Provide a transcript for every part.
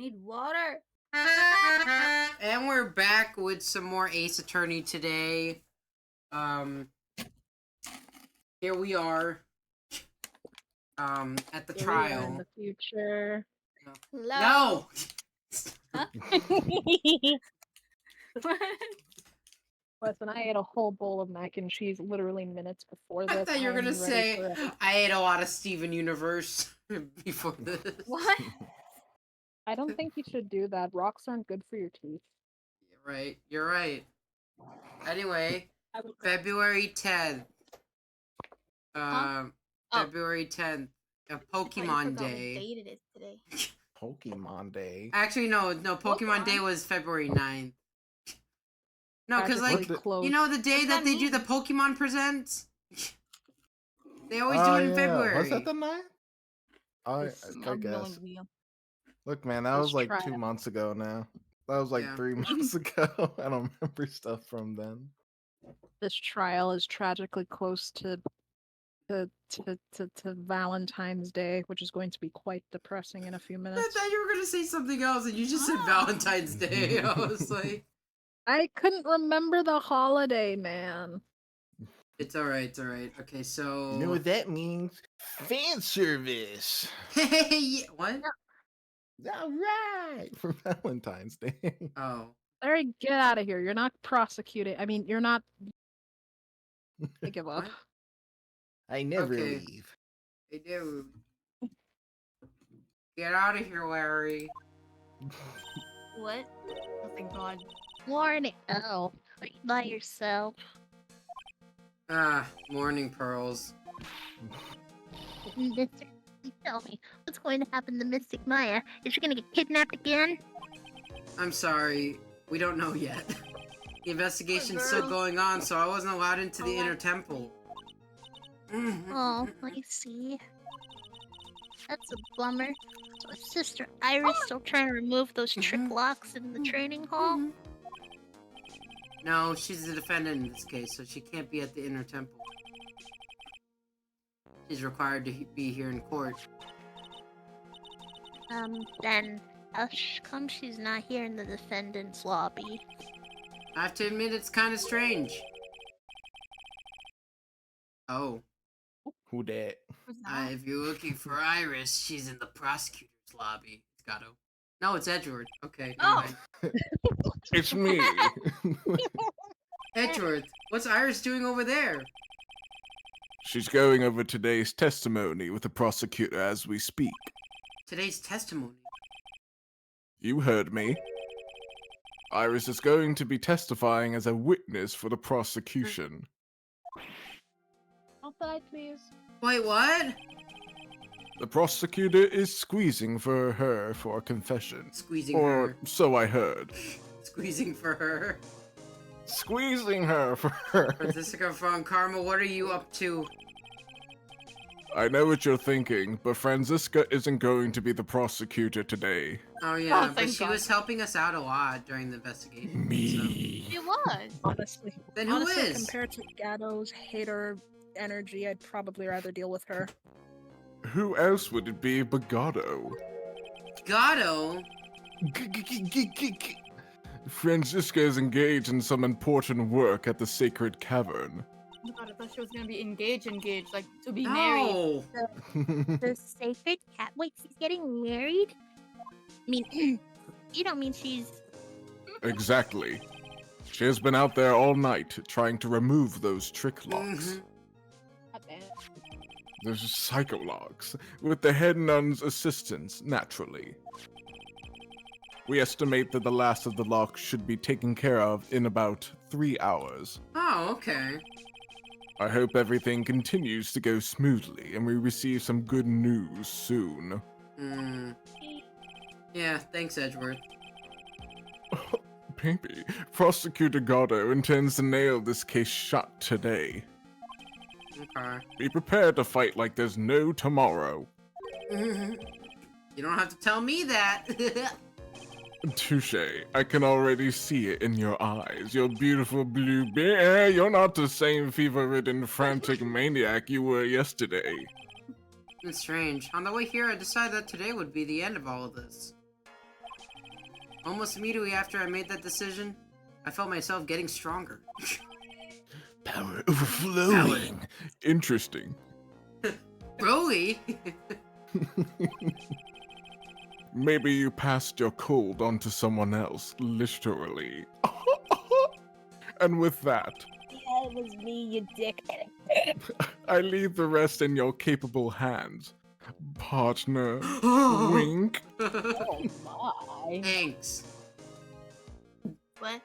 need water. And we're back with some more Ace Attorney today. Here we are. At the trial. In the future. No. Huh? Listen, I ate a whole bowl of mac and cheese literally minutes before this. I thought you were gonna say I ate a lot of Steven Universe before this. What? I don't think you should do that. Rocks aren't good for your teeth. Right, you're right. Anyway, February 10th. February 10th, a Pokemon Day. What date it is today. Pokemon Day. Actually, no, Pokemon Day was February 9th. No, because like, you know the day that they do the Pokemon Presents? They always do it in February. Was that the 9th? I guess. Look, man, that was like 2 months ago now. That was like 3 months ago. I don't remember stuff from then. This trial is tragically close to Valentine's Day, which is going to be quite depressing in a few minutes. I thought you were going to say something else, and you just said Valentine's Day. I was like... I couldn't remember the holiday, man. It's alright, it's alright. Okay, so... You know what that means? Fan service! Hey, what? Alright! For Valentine's Day. Oh. Larry, get out of here. You're not prosecuting. I mean, you're not... I give up. I never leave. I do. Get out of here, Larry. What? Oh, thank God. Morning. Oh, are you by yourself? Morning, Pearls. Mister, you tell me, what's going to happen to Mystic Maya? Is she going to get kidnapped again? I'm sorry. We don't know yet. The investigation's still going on, so I wasn't allowed into the inner temple. Oh, I see. That's a bummer. So is Sister Iris still trying to remove those trick locks in the training hall? No, she's the defendant in this case, so she can't be at the inner temple. She's required to be here in court. Then how come she's not here in the defendant's lobby? I have to admit, it's kind of strange. Oh. Who dat? If you're looking for Iris, she's in the prosecutor's lobby. It's Gato. No, it's Edgeworth. Okay. Oh. It's me. Edgeworth, what's Iris doing over there? She's going over today's testimony with the prosecutor as we speak. Today's testimony? You heard me. Iris is going to be testifying as a witness for the prosecution. Outside, please. Wait, what? The prosecutor is squeezing for her for a confession. Squeezing or her. So I heard. Squeezing for her. Squeezing her for her. Francisca von Karma, what are you up to? I know what you're thinking, but Francisca isn't going to be the prosecutor today. Oh yeah, but she was helping us out a lot during the investigation. Me. It was. Honestly. Then who is? Compared to Gato's hater energy, I'd probably rather deal with her. Who else would it be but Gato? Gato? Francisca is engaged in some important work at the Sacred Cavern. Oh God, I thought she was gonna be engaged, like to be No. married. The Sacred Cat? Wait, she's getting married? I mean, you don't mean she's... Exactly. She has been out there all night trying to remove those trick locks. Those psycho locks, with the head nun's assistance, naturally. We estimate that the last of the locks should be taken care of in about 3 hours. Oh, okay. I hope everything continues to go smoothly and we receive some good news soon. Yeah, thanks, Edgeworth. Baby, Prosecutor Gato intends to nail this case shut today. Okay. Be prepared to fight like there's no tomorrow. You don't have to tell me that. Touche. I can already see it in your eyes. Your beautiful blue bear. You're not the same fever-ridden, frantic maniac you were yesterday. It's strange. On the way here, I decided that today would be the end of all of this. almost immediately after I made that decision, I felt myself getting stronger. Power overflowing. Interesting. Really? Maybe you passed your cold on to someone else, literally. And with that, Yeah, it was me, you dick. I leave the rest in your capable hands. Partner, wink. Oh my. Thanks. What?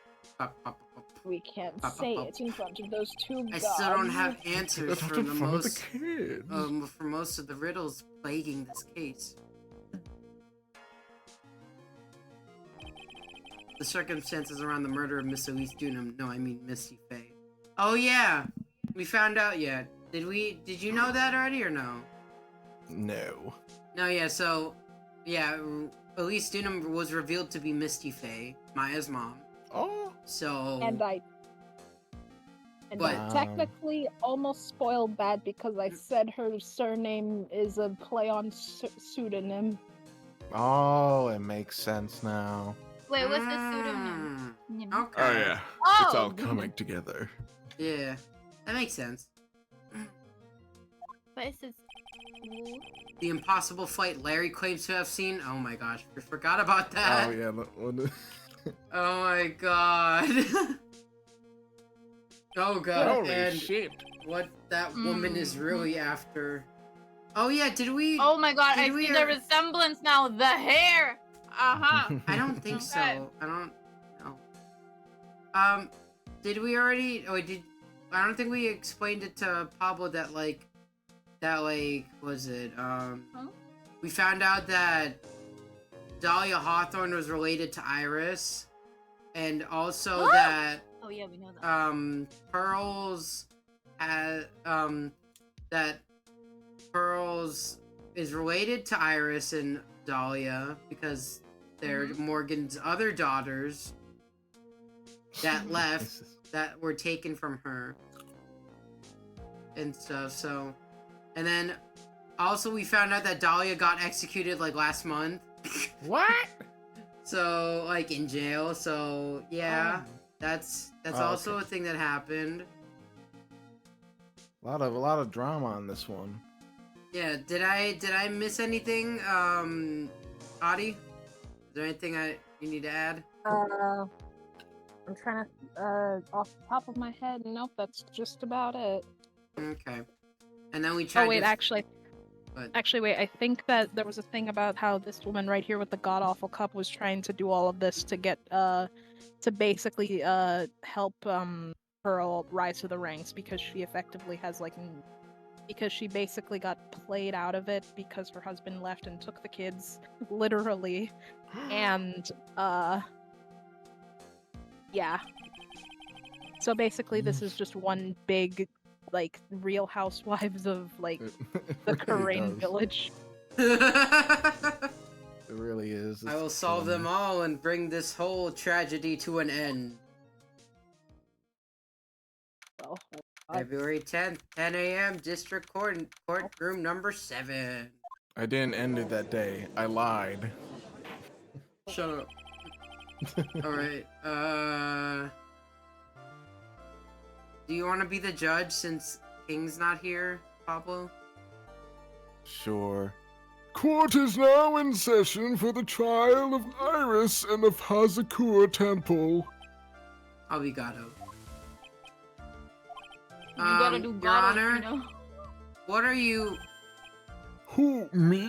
We can't say it in front of those two I gods. still don't have answers That's for the the fun of the most kids. for most of the riddles plaguing this case. The circumstances around the murder of Miss Elise Dunham. No, I mean Misty Faye. Oh yeah, we found out yet. Did you know that already or no? No. No, yeah. So, yeah, Elise Dunham was revealed to be Misty Faye, Maya's mom. Oh. So. And I But- technically almost spoiled that because I said her surname is a play on pseudonym. Oh, it makes sense now. Wait, what's the pseudonym? Okay. Oh yeah. Oh! It's all coming together. Yeah, that makes sense. But it says... The impossible flight Larry claims to have seen. Oh my gosh, we forgot about that. Oh yeah. Oh my god. Oh god. Holy and shit. what that woman is really after. Oh yeah, did we? Oh my god, I Did we see the ever- resemblance now. The hair! Uh-huh. I don't think so. Okay. I don't know. Did we already? Oh, I don't think we explained it to Pablo that was it? We found out that Dahlia Hawthorne was related to Iris, and also What? that Oh yeah, we know that. Pearls that Pearls is related to Iris and Dahlia because they're Morgan's other daughters that left that were taken from her and stuff. So, and then also we found out that Dahlia got executed like last month. What? So like in jail. So yeah. That's Oh, also okay. a thing that happened. A lot of drama on this one. Yeah, did I miss anything? Adi? Is there anything you need to add? I'm trying to, off the top of my head, nope, that's just about it. Okay. And then we tried Oh wait, to... actually wait, I think that there was a thing about how this woman right here with the god-awful cup was trying to do all of this to get, to basically, help, Pearl rise to the ranks because she effectively has, like, because she basically got played out of it because her husband left and took the kids, literally, and, yeah. So basically this is just one big, like, Real Housewives of, like, the Karain village. It really is. I will solve them all and bring this whole tragedy to an end. Well, February 10th, 10 a.m., District Courtroom number 7. I didn't end it that day. I lied. Shut up. Alright, do you want to be the judge since King's not here, Pablo? Sure. Court is now in session for the trial of Iris and of Hazakura Temple. Obrigado. You gotta do Your God, Honor, you know? what are you... Who, me?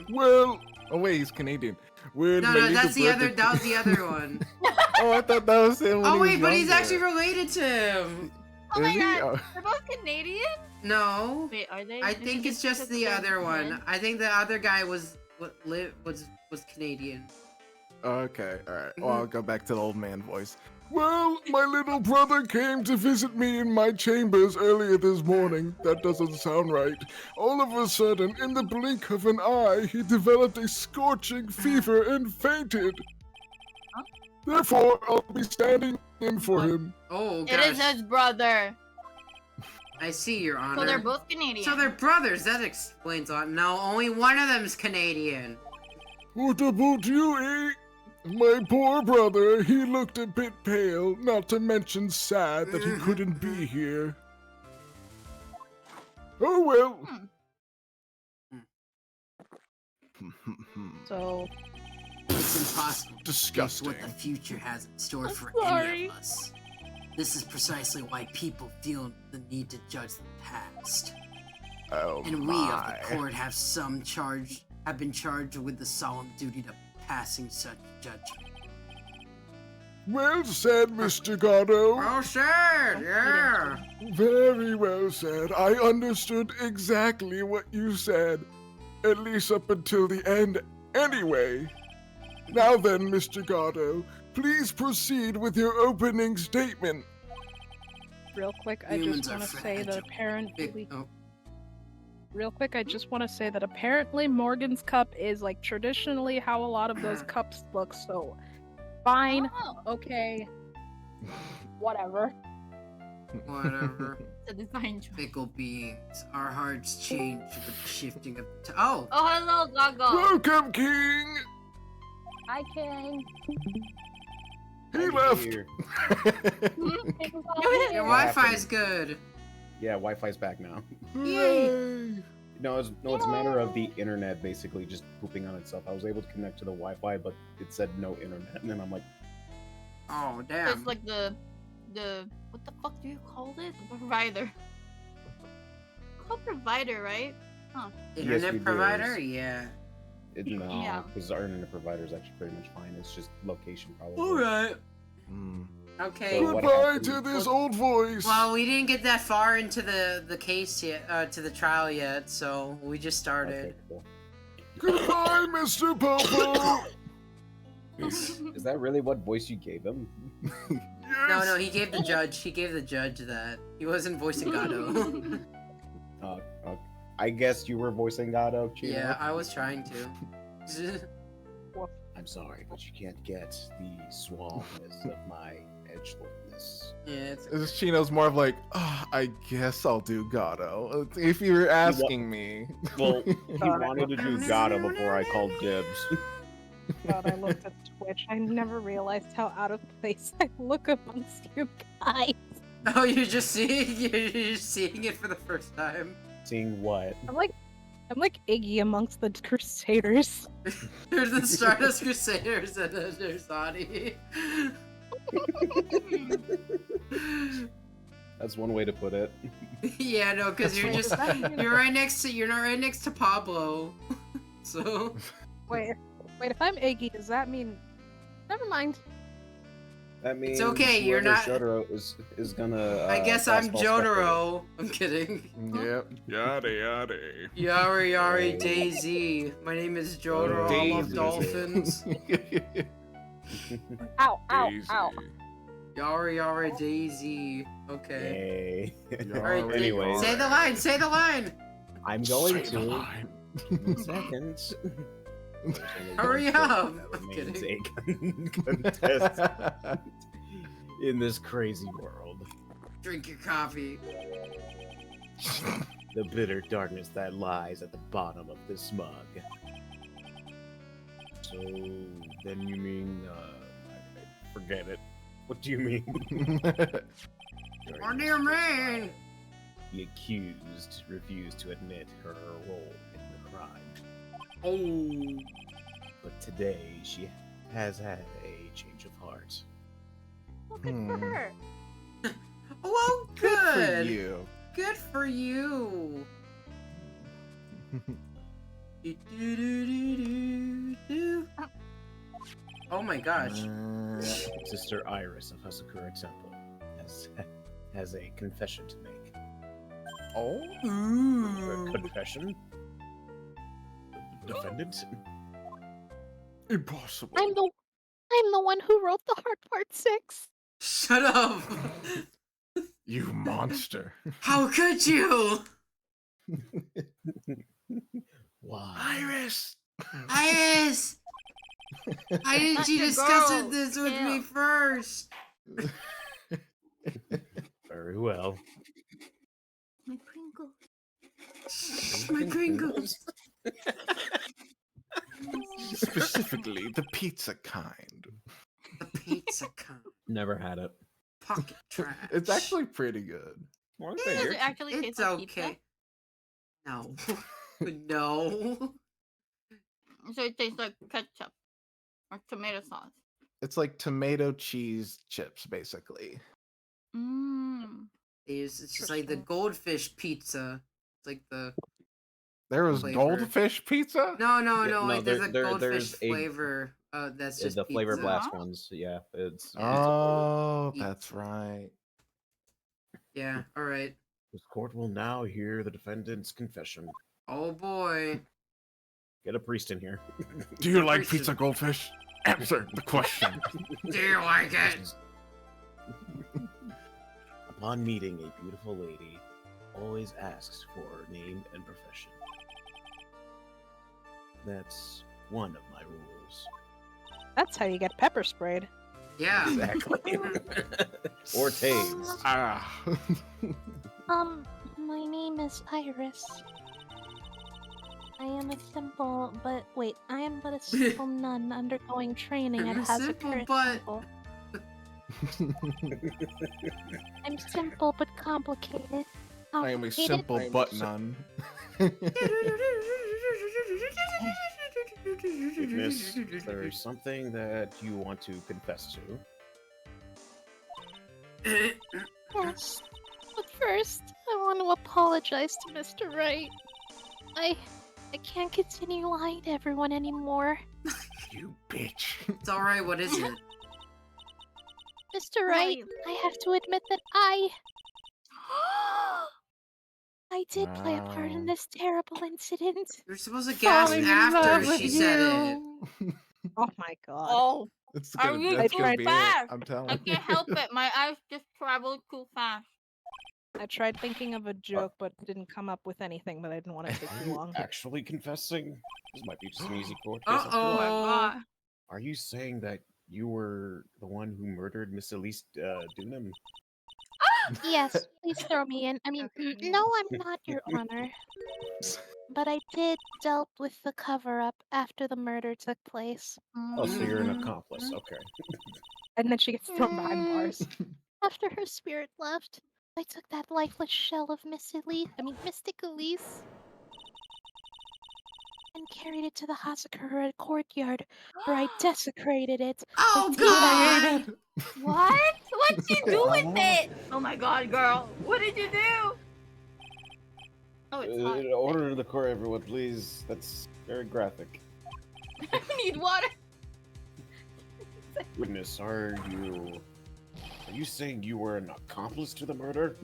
Well... Oh wait, he's Canadian. When No, my no, little that's the other, brother- that was the other one. Oh, I thought that was him when Oh he was wait, but he's younger. actually related to him! Oh my Is he? god, Oh. they're both Canadian? No. Wait, are they? I think it's just the other one. I think the other guy was Canadian. Okay, alright. Well, I'll go back to the old man voice. Well, my little brother came to visit me in my chambers earlier this morning. That doesn't sound right. All of a sudden, in the blink of an eye, he developed a scorching fever and fainted. Therefore, I'll be standing in for him. Oh It gosh. is his brother. I see, Your Honor. So they're both Canadian. So they're brothers. That explains a lot. No, only one of them's Canadian. What about you, eh? My poor brother, he looked a bit pale, not to mention sad that he couldn't be here. Oh well. So, It's impossible to Disgusting. predict what the future has in store I'm for sorry. any of us. This is precisely why people feel the need to judge the past. Oh And we of my. the court have been charged with the solemn duty of passing such judgment. Well said, Mr. Gatto. Well said, yeah. Very well said. I understood exactly what you said. At least up until the end, anyway. Now then, Mr. Gatto, please proceed with your opening statement. real quick, I Humans just are want to say that fragile. apparently, Oh, real quick, I just want to say that apparently Morgan's cup is like traditionally how a lot of those cups look. So, fine, Oh, okay, whatever. whatever. it's a design choice. Fickle beings. Our hearts change with the shifting of the Oh! Oh, hello, Gago. Welcome, King. I can. He left. Here. Your Wi-Fi is good. Yeah, Wi-Fi's back now. Yay. No, it's a matter of the internet basically just pooping on itself. I was able to connect to the Wi-Fi, but it said no internet, and then I'm like, Oh, So damn. it's like the what the fuck do you call it? The provider. Called provider, right? Internet Yes, we do. provider? Yeah. no, Yeah. because our internet provider is actually pretty much fine. It's just location probably. Alright. Hmm. Okay. Well, what Goodbye happened? to this old voice. Well, we didn't get that far into the case yet, to the trial yet, so we just started. Okay, cool. Goodbye, Mr. Popo. Is that really what voice you gave him? No, no, he gave the judge. He gave the judge that. He wasn't voicing Gato. Okay. I guess you were voicing Gato, Chino. Yeah, I was trying to. I'm sorry, but you can't get the suaveness of my edgelordness. Yeah, it's This Chino's more of like, I guess I'll do Gatto. If you're asking me. Well, he wanted to do Gato before I called dibs. God, I looked at Twitch. I never realized how out of place I look amongst you guys. Oh, you're just seeing it for the first time. Seeing what? I'm like Iggy amongst the Crusaders. There's the Stardust Crusaders and then there's Audi. That's one way to put it. Yeah, no, because you're right next to Pablo. So Wait, if I'm Iggy, does that mean? Never mind. That means okay, you're whoever not- Jotaro is gonna. I guess I'm fastball Jotaro. I'm kidding. Yep. Yada yada. Yari Yari Oh. Daisy. My name is Jotaro. I love Daisy. dolphins. Ow, ow, Daisy. ow. Yari Yari Daisy. Okay. Yay. Alright, Anyways. say the line. Say the line. I'm going Say the to. line. In seconds. Hurry up. That I'm remains kidding. a contestant in this crazy world. Drink your coffee. The bitter darkness that lies at the bottom of this mug. So then you mean forget it. What do you mean? What do you mean? The accused refused to admit her role in the crime. Oh. But today she has had a change of heart. Well, good for her. Well, Good for good. you. Good for you. Oh my gosh. Sister Iris of Hasakura Temple has a confession to make. Oh. A Ooh. confession? The defendant? Impossible. I'm the one who wrote the Heart Part 6. Shut up. You monster. How could you? Why? Iris. Iris! Why didn't Not you your discuss girl. this with me Yeah. first? Very well. My Pringles. My Pringles. Specifically, the pizza kind. The pizza kind. Never had it. Pocket trash. It's actually pretty good. Well, Yeah, Does it actually taste it's like okay. No. No. pizza? So it tastes like ketchup or tomato sauce. It's like tomato cheese chips, basically. Mmm. It's just like the goldfish pizza. It's like the There was Flavor. goldfish pizza? no, Yeah, no, like there's a there's goldfish a- flavor. That's just the flavor pizza. blast Huh? ones. Yeah, it's. Oh, Pizza. that's right. Yeah. All right. This court will now hear the defendant's confession. Oh boy. Get a priest in here. Do you like Appreciate pizza it. goldfish? Answer the question. Do you like it? Upon meeting a beautiful lady, always asks for name and profession. That's one of my rules. That's how you get pepper sprayed. Yeah. Exactly. Or tased. Ah. My name is Iris. I am a simple, but wait, I am but a simple nun undergoing training at I'm a simple, Hazakura but- Temple. I'm simple but complicated. I am a simple I'm butt so- nun. Miss, is there something that you want to confess to? Yes. But first, I want to apologize to Mr. Wright. I can't continue lying to everyone anymore. You bitch. It's all right. What is it? Mr. Wright, I have to admit that I did play a part in Wow. this terrible incident. You're supposed to gasp Falling in after love with she said it. Oh my god. Oh, It's Are gonna, you that's too gonna be fast? it. I'm telling I you. can't help it. My eyes just traveled too fast. I tried thinking of a joke, but didn't come up with anything, but I didn't want it to take too long. Actually confessing? This might be just an easy court case. after Oh all. my Uh-oh. god. Are you saying that you were the one who murdered Miss Elise Dunham? Yes, please throw me in. I mean, Okay. no, I'm not, Your Honor. But I did delve with the cover up after the murder took place. Oh, so you're an Mhm. accomplice. Okay. And then she gets thrown behind bars. After her spirit left, I took that lifeless shell of Mystic Elise, and carried it to the Hazakura courtyard, where I desecrated it. Oh with God! What? What'd you do with it? Oh my god, girl. What did you do? Oh, it's hot. Order to the court, everyone, please. That's very graphic. I need water. Witness, are you saying you were an accomplice to the murder?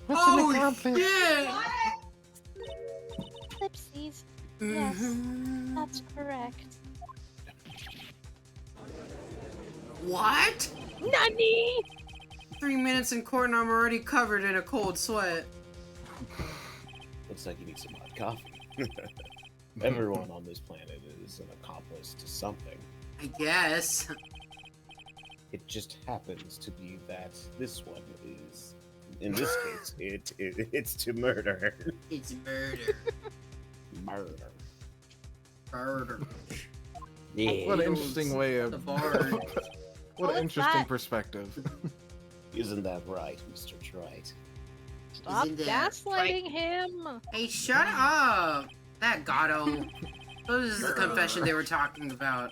Oh shit! Ellipses. Yes, Mhm. that's correct. What? Nani! 3 minutes in court and I'm already covered in a cold sweat. Looks like you need some hot coffee. Everyone on this planet is an accomplice to something. I guess. It just happens to be that this one is, in this case, it's to murder. It's murder. Murder. Murder. Yeah. What an interesting way of. The bar. What What's an interesting that? perspective. Isn't that right, Mr. Trite? Stop Isn't that gaslighting him! Hey, shut up! That Gato. So this is the confession they were talking about.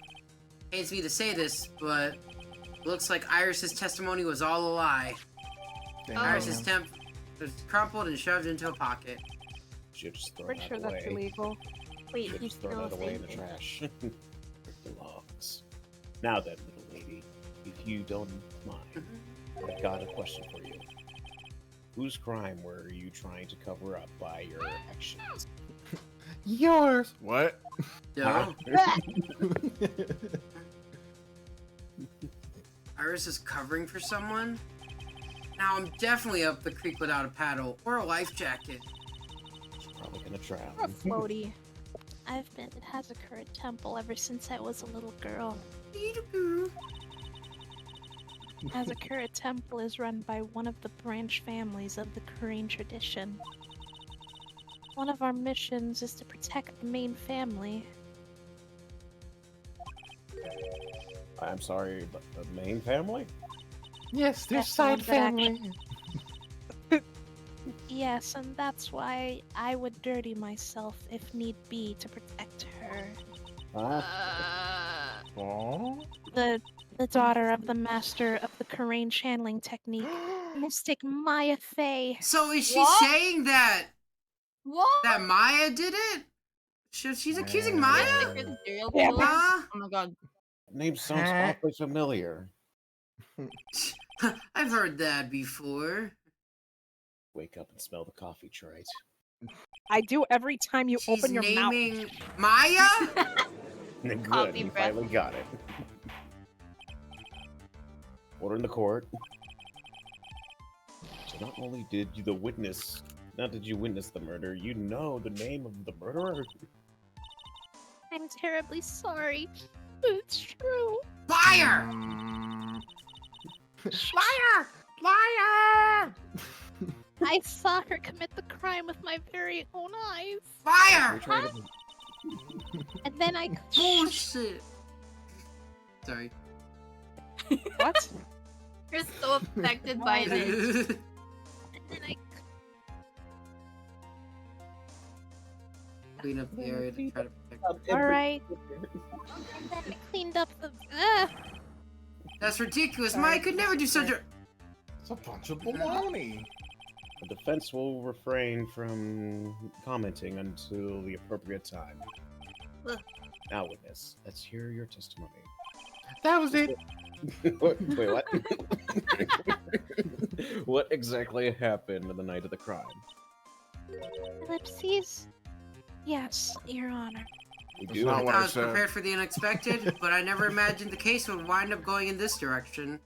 Hates me to say this, but looks like Iris's testimony was all a lie. Damn. Iris's temp was crumpled and shoved into a pocket. Should just throw Pretty that sure away. that's illegal. Wait, Should he's just throw still that away in the thinking. trash. It belongs. Now then, little lady, if you don't mind, I've got a question for you. Whose crime were you trying to cover up by your actions? Yours. What? No. Huh? Iris is covering for someone? Now I'm definitely up the creek without a paddle or a life jacket. Probably gonna drown. Or a floaty. I've been at Hazakura Temple ever since I was a little girl. Hazakura Temple is run by one of the branch families of the Korean tradition. One of our missions is to protect the main family. I'm sorry, but the main family? Yes, their That's the one side that actually- family. Yes, and that's why I would dirty myself if need be to protect her. Huh? Oh. The daughter of the master of the Karain channeling technique, Mystic Maya Fey. So is she What? saying that What? Maya did it? She's accusing Maya? You're the serial Yeah. killer? Huh? Oh my god. Name sounds Huh? awfully familiar. I've heard that before. Wake up and smell the coffee, Trite. I do every time you She's open your mouth. naming Maya? Good, Coffee you breath. finally got it. Order in the court. So not only did you witness the murder, you know the name of the murderer. I'm terribly sorry, but it's true. Liar! Mm. Liar! Liar! I saw her commit the crime with my very own eyes, Liar! We're trying to- and then I. Bullshit. Sorry. What? You're so affected by this. That's And then I. Clean up the area to try to protect. All right. And then I cleaned up the. That's ridiculous. Sorry, Maya could never do such a. It's a bunch of baloney. The defense will refrain from commenting until the appropriate time. Now, witness, let's hear your testimony. That was it. Wait, what? What exactly happened on the night of the crime? Ellipses? Yes, Your Honor. We That's do not have- what I I was said. prepared for the unexpected, but I never imagined the case would wind up going in this direction.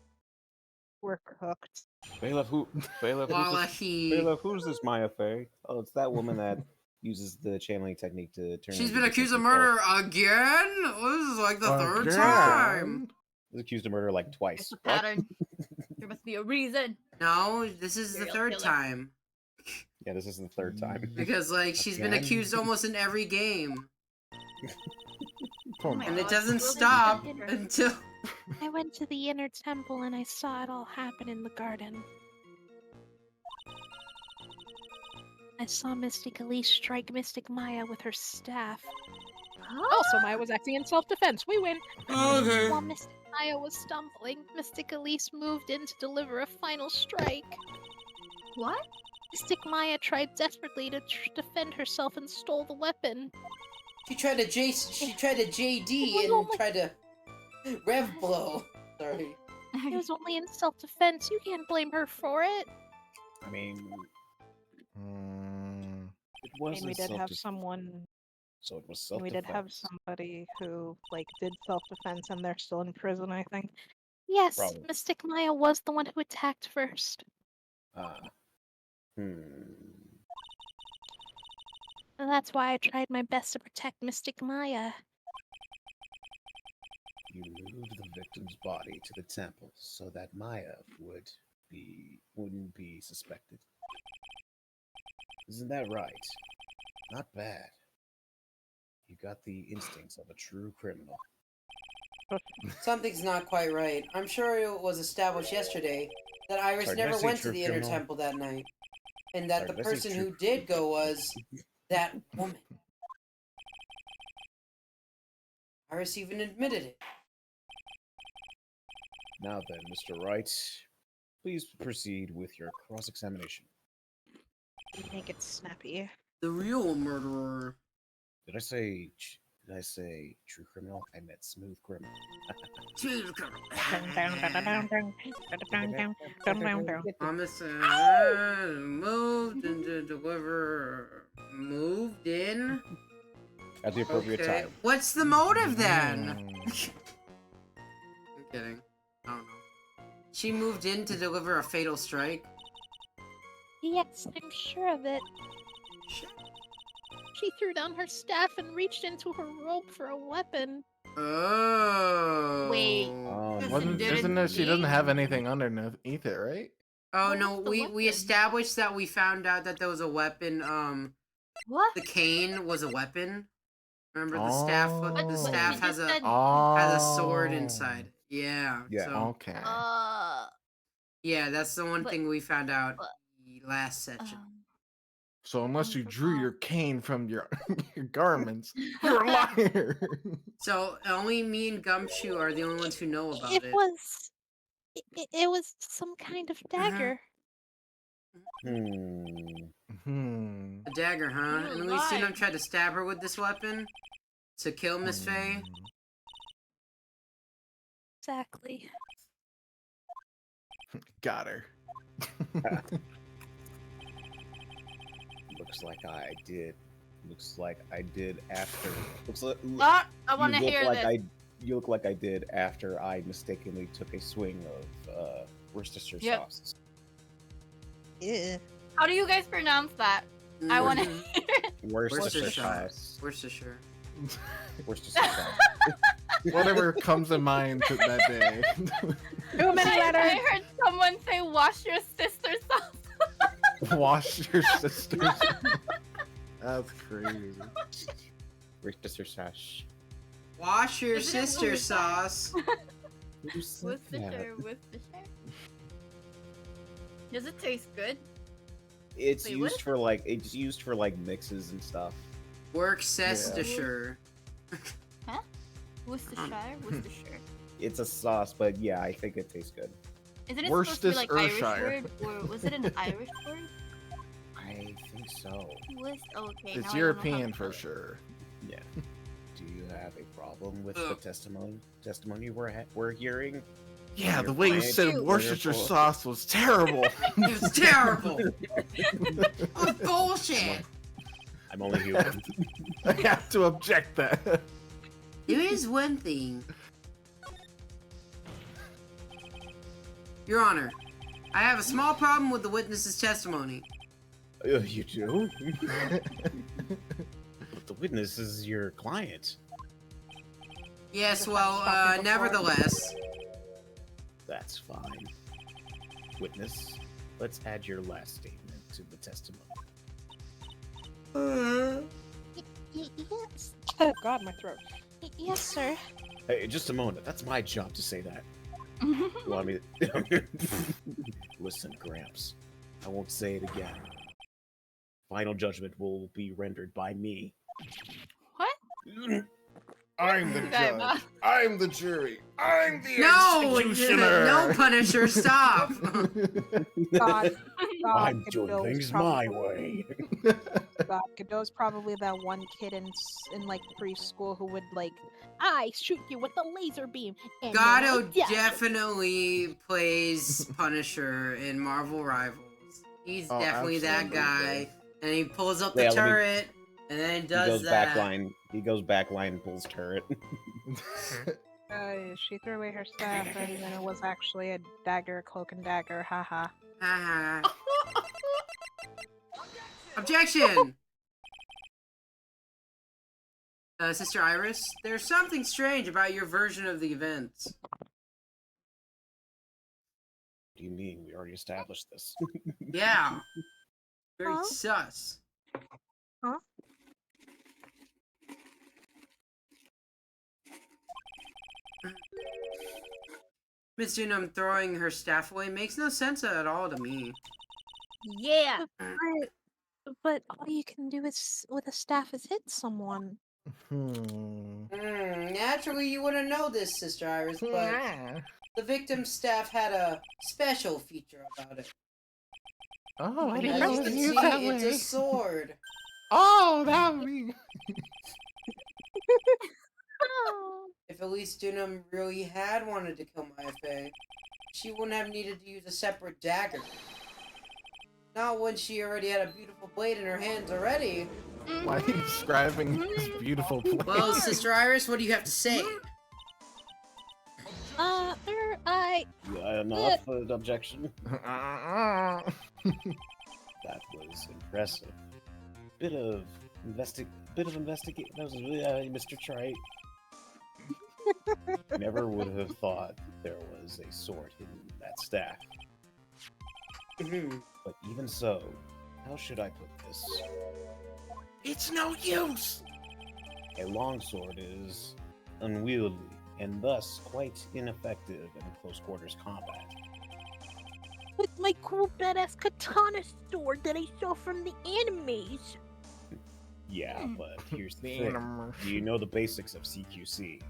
We're cooked. Bailiff, who's this? Wallahi. Bailiff, who's this Maya Fey? Oh, it's that woman that uses the channeling technique to turn. She's into been different accused of people. murder again? This is like the third Again? time. Was accused of murder like twice. It's a What? pattern. There must be a reason. No, this is the Serial third killer. time. Yeah, this is the third time. Because, like, she's been Again? accused almost in every game. Come my And on. it God, doesn't it's really stop different. until. I went to the inner temple and I saw it all happen in the garden. I saw Mystic Elise strike Mystic Maya with her staff. Oh, so Maya was acting in self-defense. We win. Okay. While Mystic Maya was stumbling, Mystic Elise moved in to deliver a final strike. What? Mystic Maya tried desperately to defend herself and stole the weapon. She tried to JD and tried to rev blow. Sorry. It was only in self-defense. You can't blame her for it. I mean, Mm. it wasn't And we did have self-defense, someone. so it was And we did have self-defense. somebody who did self-defense, and they're still in prison. I think. Yes, Probably. Mystic Maya was the one who attacked first. Ah. Hmm. And that's why I tried my best to protect Mystic Maya. You moved the victim's body to the temple so that Maya wouldn't be suspected. Isn't that right? Not bad. You got the instincts of a true criminal. Something's not quite right. I'm sure it was established yesterday that Iris Sorry, did I never say went to true the inner criminal? temple that night. And that Sorry, the did I say person true who did go was that woman. Iris even admitted it. Now then, Mr. Wright, please proceed with your cross-examination. Make it snappy. The real murderer. Did I say true criminal? I meant smooth criminal. Homicide moved in to deliver. Moved in? At the appropriate Okay. time. What's the motive then? Mm. I'm kidding. I don't know. She moved in to deliver a fatal strike. Yes, I'm sure of it. She threw down her staff and reached into her robe for a weapon. Oh. Wait. Isn't it? She doesn't have anything underneath it, right? Oh What no, was the we weapon? established that we found out that there was a weapon. What? The cane was a weapon. Remember the staff? Oh. The But staff you has just a said- has a sword inside. Yeah. Yeah. So, Okay. yeah, that's the one But- thing we found out but- the last session. So unless you drew forgot. your cane from your your garments, you're a liar. So only me and Gumshoe are the only ones who know about it. It was some kind of dagger. A dagger, huh? You And Elise Dunham lied. tried to stab her with this weapon to kill Miss Faye. Exactly. Got her. Looks like I did. Looks like I did after. Looks like, What? I you want to look hear like this. you look like I did after I mistakenly took a swing of Worcestershire Yep. sauce. Yeah. How do you guys pronounce that? I want to Mhm. hear it. Worcestershire Worcestershire. sauce. Worcestershire. Worcestershire sauce. Whatever comes in mind to that day. Too many I letters. heard someone say wash your sister's sauce. Wash your sisters. That's crazy. Worcestershire sauce. Wash your Isn't it sister Worcestershire? sauce. Who said Worcestershire, that? Worcestershire. Does it taste good? It's Wait, what used is for like mixes and stuff. Worcestershire. Worcestershire, Worcestershire. It's a sauce, but yeah, I think it tastes good. Isn't it supposed to be like Irish Worcestershire. word, or was it an Irish word? I think so. Okay, It's now I don't know how European to for spell it. sure. Yeah. Do you have a problem with Ugh. the testimony we're hearing? Yeah, Your the way you client said Ew. Worcestershire Wonderful. sauce was terrible. It was terrible. It was bullshit. I'm only human. I have to object that. There is one thing. Your Honor, I have a small problem with the witness's testimony. You do? But the witness is your client. Yes, well, nevertheless. That's fine. Witness, let's add your last statement to the testimony. Yes. Oh God, my throat. Yes, sir. Hey, just a moment. That's my job to say that. You want me to... Listen, Gramps. I won't say it again. Final judgment will be rendered by me. What? I'm the Okay, judge. Bob. I'm the jury. I'm the No! executioner. No, Punisher, stop! God, I'm doing Godot's things probably- my way. God, Godot's probably that one kid in like preschool who would like, I shoot you with a laser beam. And then I Gato die." definitely plays Punisher in Marvel Rivals. He's Oh, definitely that absolutely. guy. And he pulls up the Yeah, let me- turret, and then He does goes that. backline. He goes backline and pulls turret. She threw away her staff, and then it was actually a dagger, cloak and dagger. Haha. Haha. Objection! Sister Iris, there's something strange about your version of the events. What do you mean? We already established this. Yeah. Very Huh? sus. Huh? Miss Unum throwing her staff away makes no sense at all to me. Yeah. But all you can do is with a staff is hit someone. Naturally, you wouldn't know this, Sister Iris, but the victim's staff had a special feature about it. Oh, I As didn't you know can you see, that it's a way. sword. Oh, that would be. Oh. If Elise Dunham really had wanted to kill my FA, she wouldn't have needed to use a separate dagger. Not when she already had a beautiful blade in her hands already. Why are you describing this beautiful place? Well, Sister Iris, what do you have to say? I Enough objection. That was impressive. Bit of investigate. That was Mr. Trite. Never would have thought there was a sword hidden in that staff. But even so, how should I put this? It's no use. A longsword is unwieldy and thus quite ineffective in close quarters combat. With my cool badass katana sword that I saw from the animes. Yeah, but here's the thing. Do you know the basics of CQC?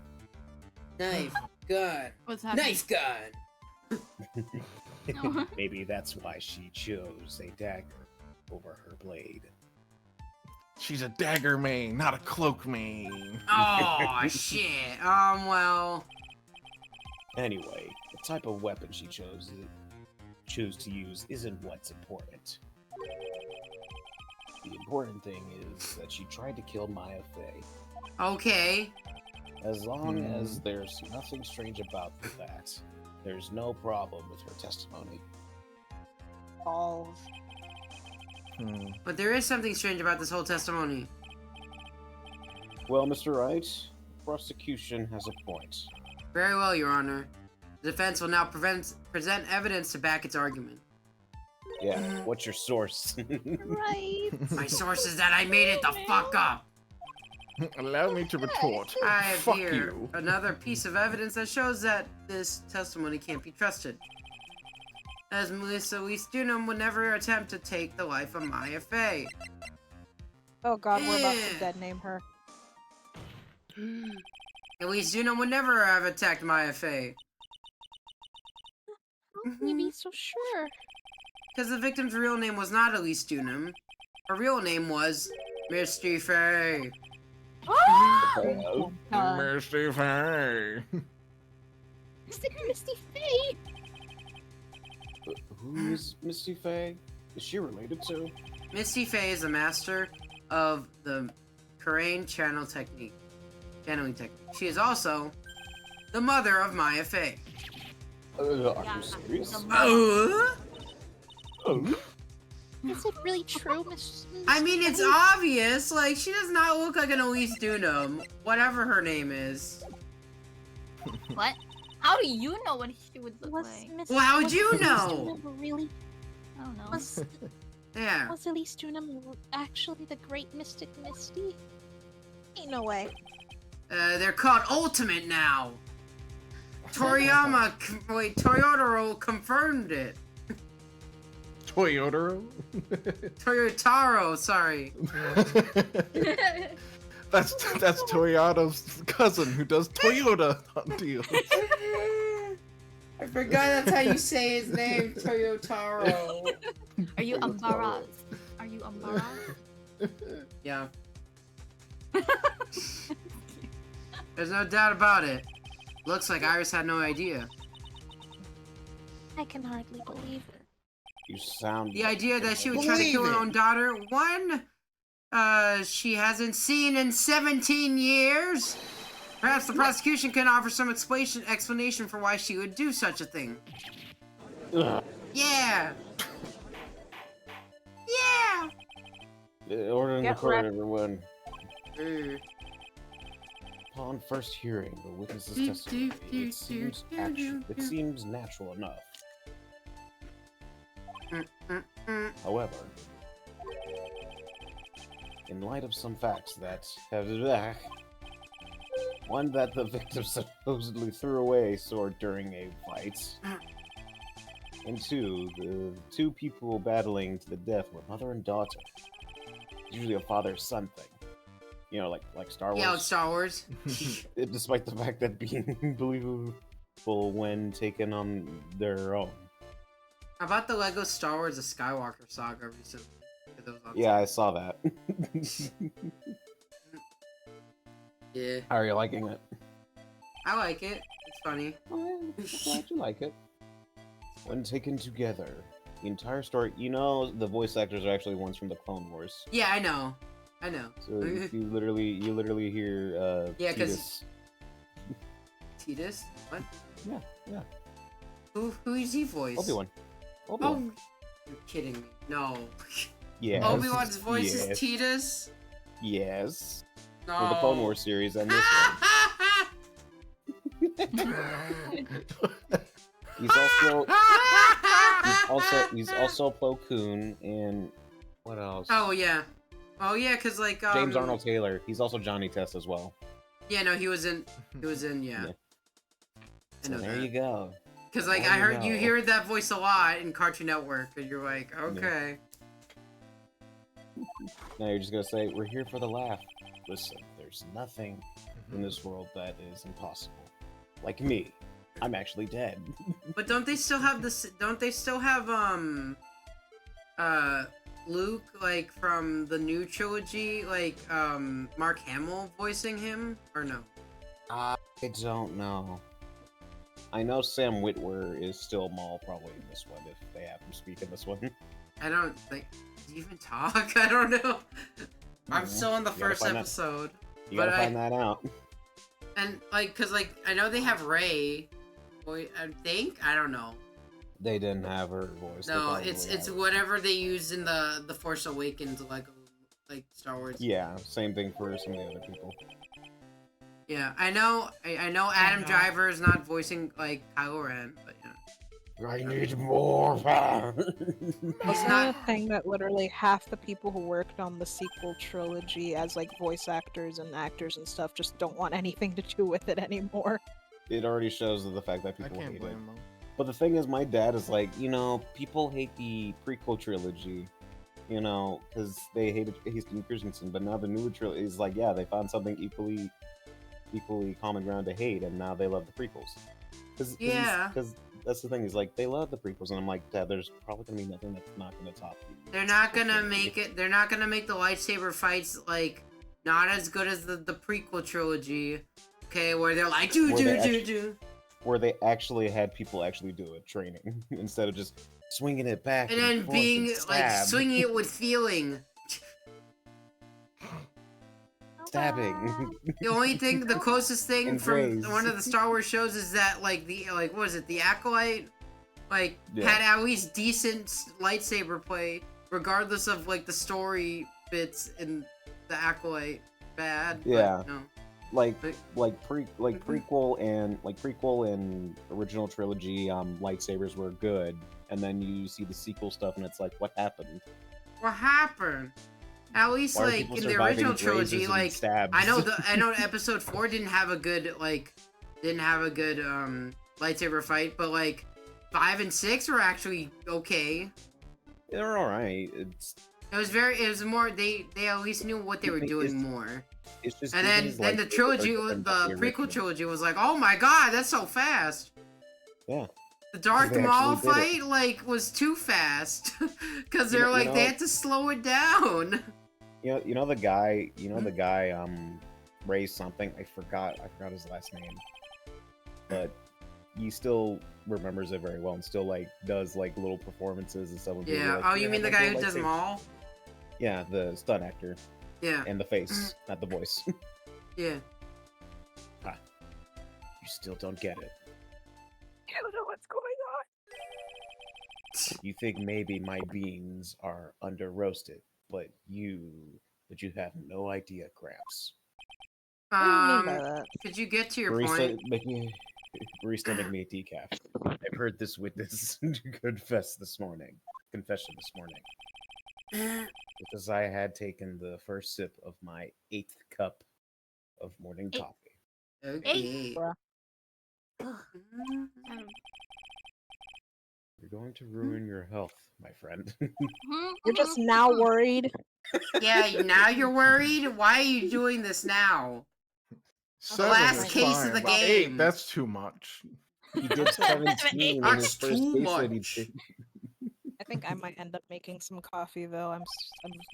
Knife, gun, What's happening? knife gun. Maybe that's why she chose a dagger over her blade. She's a dagger main, not a cloak main. Oh shit. Well. Anyway, the type of weapon she chose to use isn't what's important. The important thing is that she tried to kill Maya Fey. Okay. As long as there's nothing strange about that, there's no problem with her testimony. Balls. But there is something strange about this whole testimony. Well, Mr. Wright, the prosecution has a point. Very well, Your Honor. The defense will now present evidence to back its argument. Yeah, what's your source? Right. My source is that I made it the fuck up. Allow me to retort. I have Fuck here you. another piece of evidence that shows that this testimony can't be trusted. As Melissa Leistunum would never attempt to take the life of Maya Fey. Oh god, we're about Yeah. to dead name her. Elise Dunham would never have attacked Maya Fey. How can you be so sure? Because the victim's real name was not Elise Dunham. Her real name was Misty Fey. Hello? Misty Fey. Misty Fey. Who is Misty Fey? Is she related to? Misty Fey is a master of the Karain channeling technique. She is also the mother of Maya Fey. Are you serious? Is it really true, Miss? I mean, it's Fey? obvious. Like, she does not look like an Elise Dunham, whatever her name is. What? How do you know what she would look Was like? Miss? Well, how would was you Miss know? Dunham really? I don't know. Was Yeah. was Elise Dunham actually the great mystic Misty? Ain't no way. They're called Ultimate now. Toyotaro confirmed it. Toyotaro? Toyotaro, sorry. That's Toyota's cousin who does Toyota deals. I forgot that's how you say his name, Toyotaro. Are you embarrassed? Are you embarrassed? Yeah. There's no doubt about it. Looks like Iris had no idea. I can hardly believe it. You sound. The idea that she would try to kill her own daughter, one, she hasn't seen in 17 years. Perhaps the prosecution can offer some explanation for why she would do such a thing. Ugh. Yeah. Yeah. Order in the Get court, wrecked. everyone. Uh, Upon first hearing the witness's testimony, it seems natural enough. However, in light of some facts that have one, that the victim supposedly threw away a sword during a fight, and two, the two people battling to the death were mother and daughter. Usually a father-son thing. You know, like Star Wars. Yeah, like Star Wars. Despite the fact that being believable when taken on their own. How about the Lego Star Wars The Skywalker Saga recently? Yeah, I saw that. Yeah. How are you liking it? I like it. It's funny. I'm glad you like it. When taken together, the entire story. You know, the voice actors are actually ones from the Clone Wars. Yeah, I know. I know. So you literally hear Yeah, 'cause- Tidus. Tidus? What? Yeah. Who is he voice? Obi-Wan. Oh, you're kidding me. No. Yes. Obi-Wan's voice is yes. Tidus? Yes. No. For the Clone Wars series and this one. He's also Plo Koon and what else? Oh, yeah. Oh, yeah, because, like, James Arnold Taylor. He's also Johnny Test as well. Yeah, no, he was in, yeah. I know there that. you go. Because, like, There I you heard you go. hear that voice a lot in Cartoon Network, and you're like, okay. Now you're just gonna say, we're here for the laugh. Listen, there's nothing in this world that is impossible. Like me. I'm actually dead. But don't they still have this? Don't they still have Luke, like, from the new trilogy, like, Mark Hamill voicing him, or no? I don't know. I know Sam Witwer is still Maul probably in this one, if they have him speak in this one. I don't think. Do you even talk? I don't know. I'm still in the You gotta first find that- episode. You But gotta find that out. And, like, cause, like, I know they have Rey. I think? I don't know. They didn't have her voice. They No, probably it's have- whatever they used in the Force Awakens, like Star Wars. Yeah, same thing for some of the other people. Yeah, I know Adam Driver is not voicing, like, Kylo Ren, but, yeah. I need more power. He's Wasn't not- it a thing that literally half the people who worked on the sequel trilogy as like voice actors and actors and stuff just don't want anything to do with it anymore? It already shows the fact that I people can't hate blame it. them. But the thing is, my dad is like, people hate the prequel trilogy, because they hated Hayden Christensen. But now the newer trilogy is like, yeah, they found something equally common ground to hate, and now they love the prequels. Because that's the thing is, like, they love the prequels, and I'm like, Dad, there's probably gonna be nothing that's not gonna top you. They're not gonna make it. They're not gonna make the lightsaber fights, like, not as good as the prequel trilogy. Okay, where they're like, do. Where they actually had people actually do it, training, instead of just swinging it back And then forth being, and like, stab. swinging it with feeling. Stabbing. The only thing, the closest thing And from graze. one of the Star Wars shows is that, like, what was it, the Acolyte? Like, Yeah. had at least decent lightsaber play, regardless of, like, the story bits in the Acolyte bad. but, Yeah. no. prequel and original trilogy lightsabers were good, and then you see the sequel stuff and it's like, what happened? What happened? At least, Why are like, people in the surviving original grazes trilogy, and like, stabs? I know episode 4 didn't have a good lightsaber fight, but, like, 5 and 6 were actually okay. They're all right. It was more, they at least knew what they were doing more. It's just And Disney's then the lightsabers trilogy, are different the than prequel original. trilogy was like, oh my god, that's so fast. Yeah. The Darth They Maul actually did fight, like, was too fast. Because You they're know- like, you they know- had to slow it down. You know the guy, Ray something. I forgot his last name, but he still remembers it very well and still like does like little performances and stuff. And people are Yeah, like, oh, you mean the guy who like does lightsabers." Maul? Yeah, the stunt actor Yeah, and the face, not the voice. yeah. You still don't get it. I don't know what's going on. You think maybe my beans are under roasted, but you have no idea, Gramps. What do you mean by that? Could you get to your Barista, point? make me a decaf. I've heard this witness confession this morning, because I had taken the first sip of my 8th cup of morning coffee. Okay. Bruh. You're going to ruin your health, my friend. You're just now worried. Yeah, now you're worried? Why are you doing this now? 7 last is case of fine, the but game. 8, that's too much. He did 17 in That's his first too case that he much. did. I think I might end up making some coffee though. I'm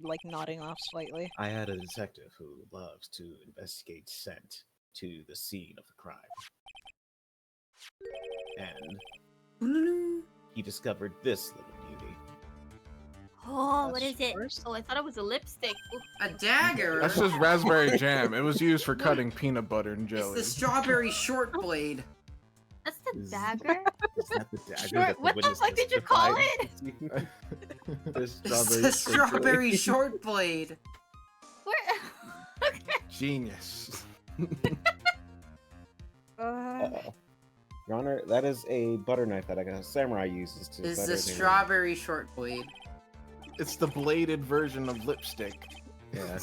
like nodding off slightly. I had a detective who loves to investigate scent to the scene of the crime. And he discovered this little beauty. Oh, what That's is it? first. Oh, I thought it was a lipstick. Ooh. A dagger? That's just raspberry jam. It was used for cutting peanut butter and It's jelly. the strawberry short blade. That's the Is- dagger? Is that the dagger Sure, that the what the witness fuck did you call testified? This It's the strawberry short blade. Where? Okay. Genius. Uh-oh. Your Honor, that is a butter knife that a samurai uses to. It's butter the their- strawberry short blade. It's the bladed version of lipstick. Yeah.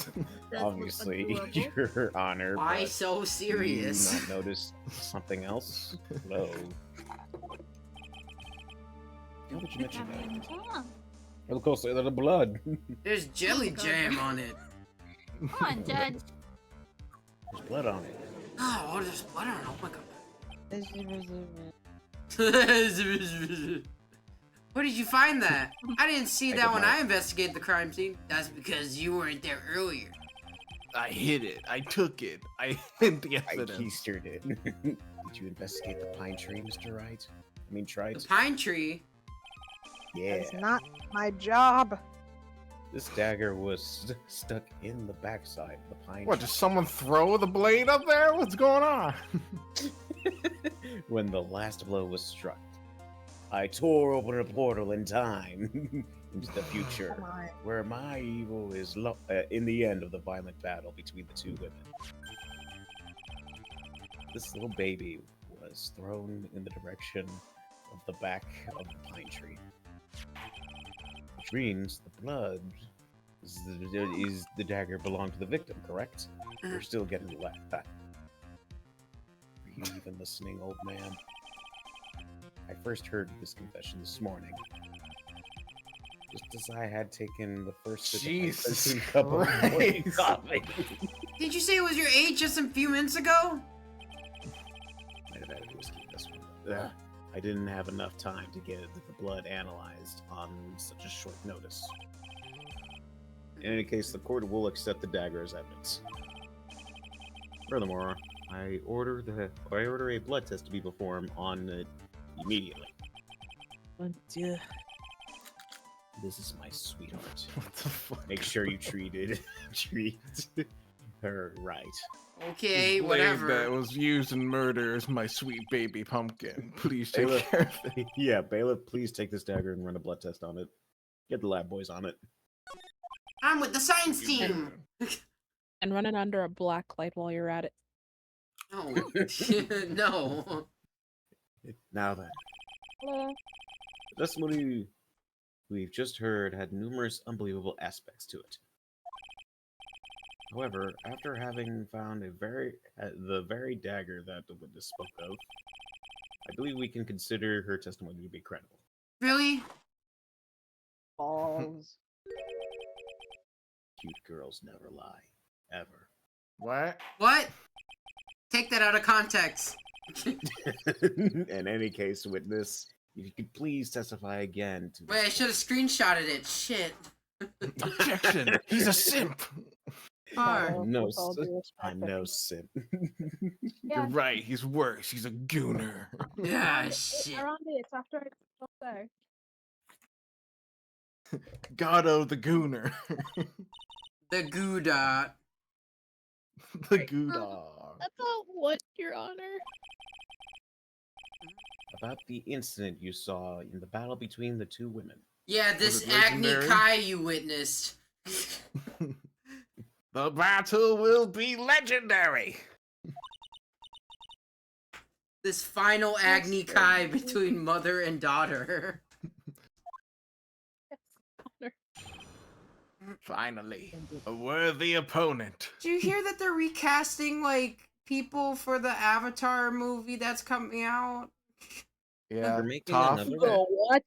That's Obviously, adorable. Your Honor. Why but so do serious? you not notice something else? Hello. How would you mention that? Jam. Look closely at the blood. There's jelly jam on it. Come on, Judge. There's blood on it. Oh, there's blood on it. Oh my god. Where did you find that? I didn't see I that did when not. I investigated the crime scene. That's because you weren't there earlier. I hid it. I took it. I hid the I evidence. keistered it. Did you investigate the pine tree, Mr. Wright? I mean, The Trite? pine tree. Yeah. That's not my job. This dagger was stuck in the backside of the pine What, tree. did someone throw the blade up there? What's going on? When the last blow was struck, I tore open a portal in time into the future, Come on. where my evil is in the end of the violent battle between the two women. This little baby was thrown in the direction of the back of the pine tree, which means the blood is the dagger belonged to the victim, correct? We're still getting left. Are you even listening, old man? I first heard this confession this morning, just as I had taken the first sip of my Jesus 13th cup of morning Christ. coffee. Did you say it was your age just a few minutes ago? Might have added whiskey this one. I didn't have enough time to get the blood analyzed on such a short notice. In any case, the court will accept the dagger as evidence. Furthermore, I order a blood test to be performed on it immediately. This is my sweetheart. What the fuck? Make sure you treat her right. Okay, This blade whatever. that was used in murder is my sweet baby pumpkin. Please take Bailiff, care of it. yeah, bailiff, please take this dagger and run a blood test on it. Get the lab boys on it. I'm with the science team. And run it under a black light while you're at it. No. No. Now then, the testimony we've just heard had numerous unbelievable aspects to it. However, after having found the very dagger that the witness spoke of, I believe we can consider her testimony to be credible. Really? Balls. Cute girls never lie, ever. What? What? Take that out of context. In any case, witness, if you could please testify again to Wait, I should have screenshotted it. Shit. Objection! He's a simp! Alright. No, With all due respect, I'm I no think- simp. You're right, he's worse. He's a gooner. Yeah, shit. Around it, it's after I there. Goddo the gooner. The goo dot. The goodog. About what, Your Honor? About the incident you saw in the battle between the two women. Yeah, this it Agni legendary? Kai you witnessed. The battle will be legendary. This final Agni Kai between mother and daughter. Finally, a worthy opponent. Did you hear that they're recasting, like, people for the Avatar movie that's coming out? Yeah, They're making Toph. another Oh, what?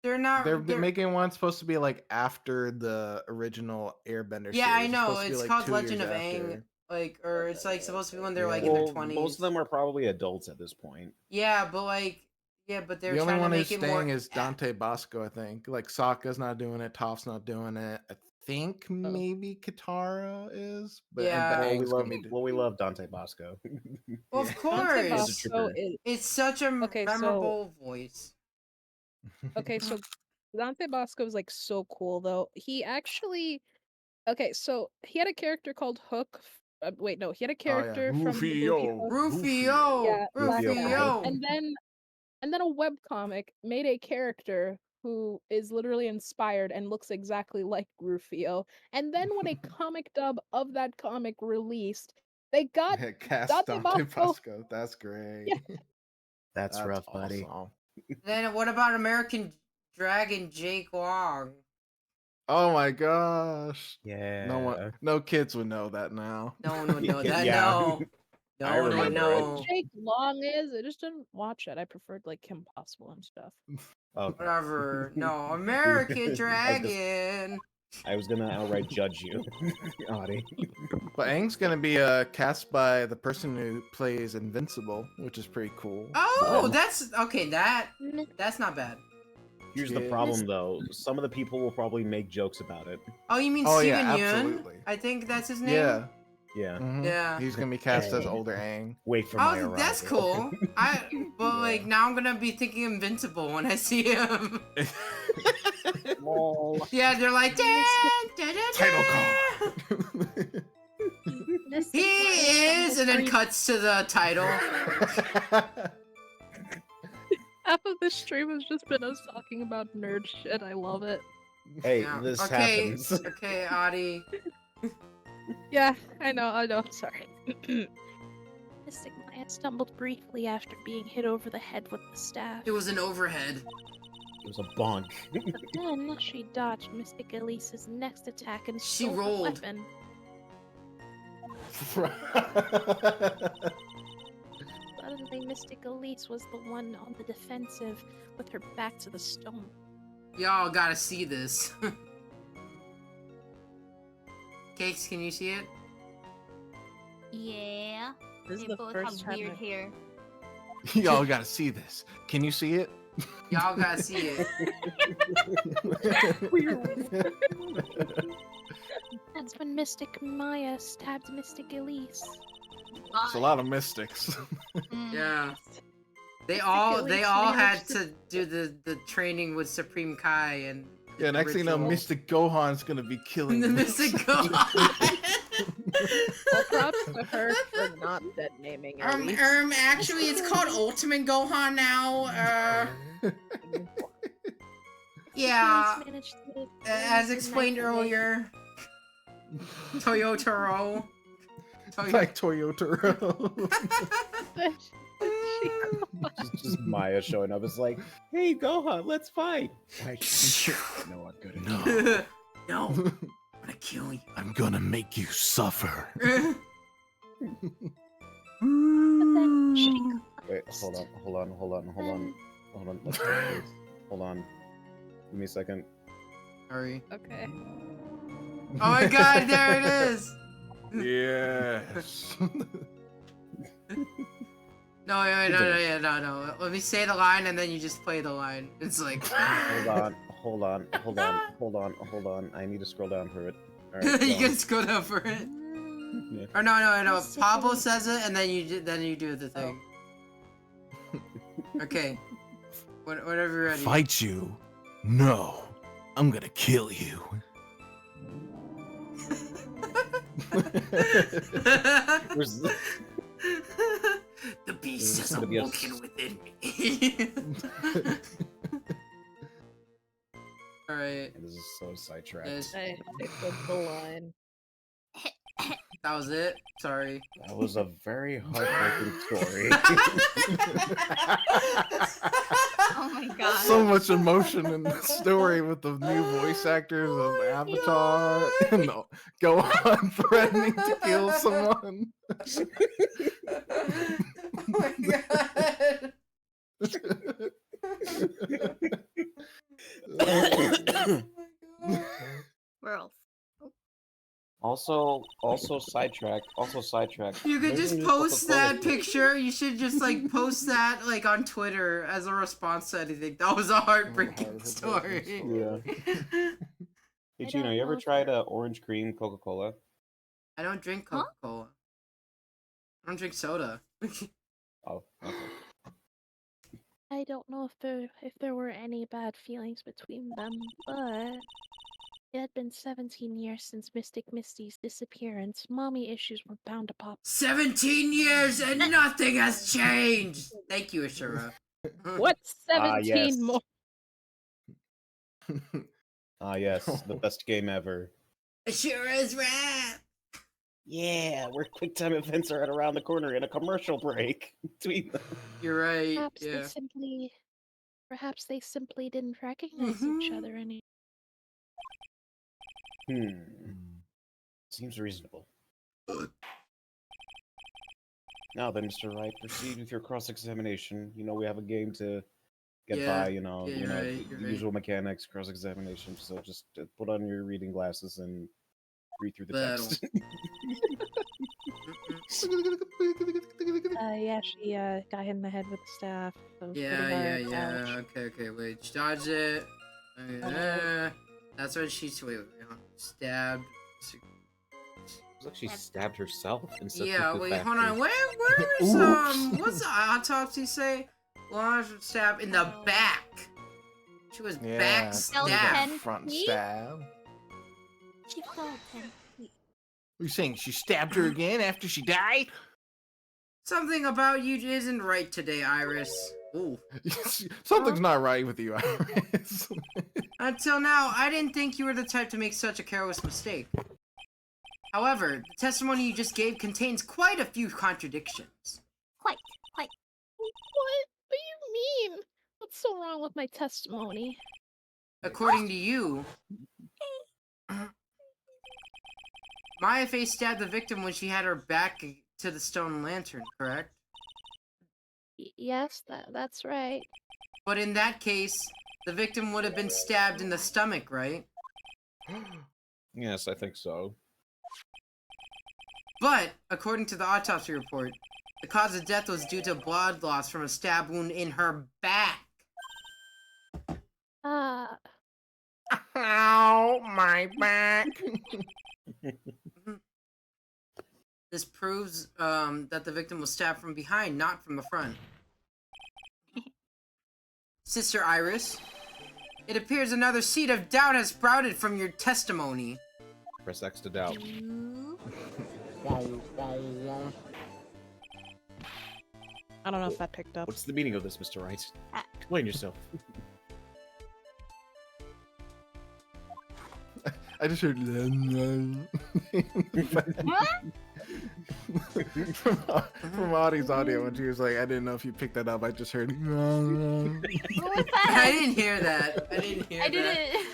They're not. They're making one supposed to be like after the original Airbender Yeah, I series. know. supposed to be, It's like, called 2 Legend years of Aang. after. Like, or it's like supposed to be when they're Yeah. like in their Well, 20s. most of them are probably adults at this point. Yeah, but like, yeah, but they're The only trying to one who's make it staying more. is Dante Bosco, I think. Like Sokka's not doing it, Toph's not doing it. I think maybe Katara is, but Yeah. and Well, we Aang's love, gonna be. well, we love Dante Bosco. Well, of Yeah. Dante course. He's a Bosco trooper. is It's such a Okay, so- memorable voice. okay. So Dante Bosco is like so cool though. He actually, okay, so he had a character called Hook. Wait, no, he had a character from the movie Rufio. Hook. Rufio! Yeah, black Rufio guy. Rufio! And then a webcomic made a character who is literally inspired and looks exactly like Rufio. And then when a comic dub of that comic released, they got Cast Dante Dante Bosco. Bosco. That's great. Yeah. That's rough, buddy. awesome. Then what about American Dragon Jake Long? Oh my gosh. Yeah. No kids would know that now. No one would know that. Yeah. No. No I one would remember it. know. Jake Long is. I just didn't watch it. I preferred like Kim Possible and stuff. Okay. Whatever. No, American Dragon. I was gonna outright judge you, Audie. But Aang's gonna be cast by the person who plays Invincible, which is pretty cool. Oh, that's okay. Mi- That's not bad. Here's the Yeah. problem, though. Some of the people will probably make jokes about it. Oh, you mean Oh, Steven yeah, Yeun? absolutely. I think that's his name. Yeah. Yeah. Mhm. Yeah. He's gonna be cast as older Aang. Wait for my Oh, arrival. that's cool. But like now I'm gonna be thinking Invincible when I see him. Lol. Yeah, they're like "Dun, dun, dun, Title dun." Mystic He Maya is, and then cuts to the title. Half of this stream has just been us talking about nerd shit. I love it. Hey, Yeah. this Okay, happens. okay, Audie. Yeah, I know. Sorry. Mystic Maya stumbled briefly after being hit over the head with the staff. It was an overhead. It was a bonk. But then she dodged Mystic Elise's next attack and She stole rolled. the weapon. Suddenly, Mystic Elise was the one on the defensive with her back to the stone. Y'all gotta see this. Cakes, can you see it? Yeah. This is They the both first have time. weird hair. Y'all gotta see this. Can you see it? Y'all gotta see it. That's when Mystic Maya stabbed Mystic Elise. It's a lot of mystics. Mm. Yeah. They Mystic all Elise had managed to do the training with Supreme Kai and Yeah, next thing you know, ritual. Mystic Gohan's gonna be killing the you. Mystic Gohan. Well, props to her for not dead naming Elise. Actually, it's called Ultimate Gohan now. Yeah, Elise managed to as the explained knife away. earlier, Toyotaro. Like Toyota. just Maya showing up. It's like, hey, Gohan, let's fight. No, I'm good. No, No, I'm gonna kill you. I'm gonna make you suffer. But then she Wait, hold on. Let's do this. Hold on. Give me a second. Sorry. Okay. Oh my God, there it is. Yes. No. Let me say the line and then you just play the line. It's like. Hold on. I need to scroll down for it. All right, You go can on. scroll down for it. Yeah. Or no. Yes, Pablo okay. says it and then you do the thing. Okay. Whatever you're ready. Fight you? No, I'm gonna kill you. Where's the- The beast There's has gonna be a awoken within me. Alright. This is so sidetracked. Yes, I put the line. that was it. Sorry. That was a very heartbreaking story. Oh my god. So much emotion in the story with the new voice actors of Avatar and Gohan threatening to kill someone. Oh my god. World. Also sidetrack. You could There's a just new post Coca-Cola that thing. picture. You should just like post that like on Twitter as a response to anything. That was a heartbreaking story. Yeah. Hey, I Gino, don't you know ever if tried orange cream Coca-Cola? I don't drink Huh? Coca-Cola. I don't drink soda. Oh, okay. I don't know if there were any bad feelings between them, but it had been 17 years since Mystic Misty's disappearance. Mommy issues were bound to pop. 17 years and nothing has changed. Thank you, Ashura. What? 17 yes. more? Ah, yes, the best game ever. Ashura's rap. Yeah, where QuickTime events are at around the corner in a commercial break between them. You're right. Perhaps Yeah. perhaps they simply didn't recognize each other anymore. Seems reasonable. Now then, Mr. Wright, proceed with your cross-examination. You know, we have a game to get by, the usual mechanics, cross-examination. So just put on your reading glasses and read through the text. Yeah, she got hit in the head with the staff. So Yeah. Okay, wait. She dodged it. That's what she's. Wait. Stabbed. Looks like she stabbed herself instead Yeah, of wait, hold on. Where is, what's the autopsy say? Well, stab in the back. She was back stabbed. Front stab. She fell 10 feet. You're saying she stabbed her again after she died? Something about you isn't right today, Iris. Ooh. Something's not right with you, Iris. Until now, I didn't think you were the type to make such a careless mistake. However, the testimony you just gave contains quite a few contradictions. Quite. What? What do you mean? What's so wrong with my testimony? According to you, Maya Face stabbed the victim when she had her back to the stone lantern, correct? Yes, that's right. But in that case, the victim would have been stabbed in the stomach, right? Yes, I think so. But, according to the autopsy report, the cause of death was due to blood loss from a stab wound in her back. Ow, my back. This proves that the victim was stabbed from behind, not from the front. Sister Iris, it appears another seed of doubt has sprouted from your testimony. Press X to doubt. I don't know if that picked up. What's the meaning of this, Mr. Wright? Explain yourself. I just heard from Audie's audio when she was like, I didn't know if you picked that up. I just heard. What was that? I didn't hear that. I didn't.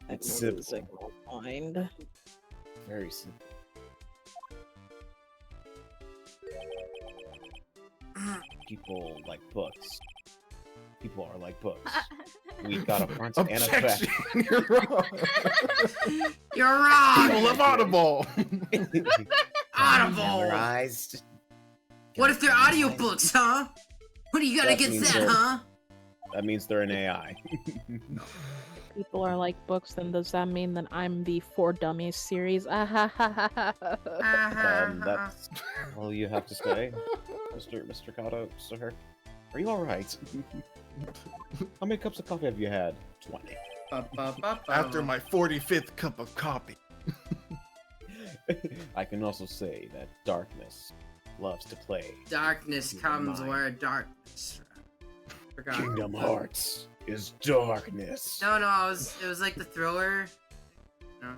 It's simple. Single mind. Very simple. People like books. People are like books. We got a front and a back. Objection! You're wrong. You're wrong. People of Audible. Audible. Memorized. What if they're audiobooks, huh? What do you got That against means that, that- huh? That means they're an AI. People are like books, then does that mean that I'm the For Dummies series? Uh-huh. That's all you have to say, Mr. Kato, sir. Are you all right? How many cups of coffee have you had? 20. After my 45th cup of coffee. I can also say that darkness loves to play. Darkness Your comes mind. where darkness. Forgot. Kingdom Hearts is darkness. No, it was like the thriller. No.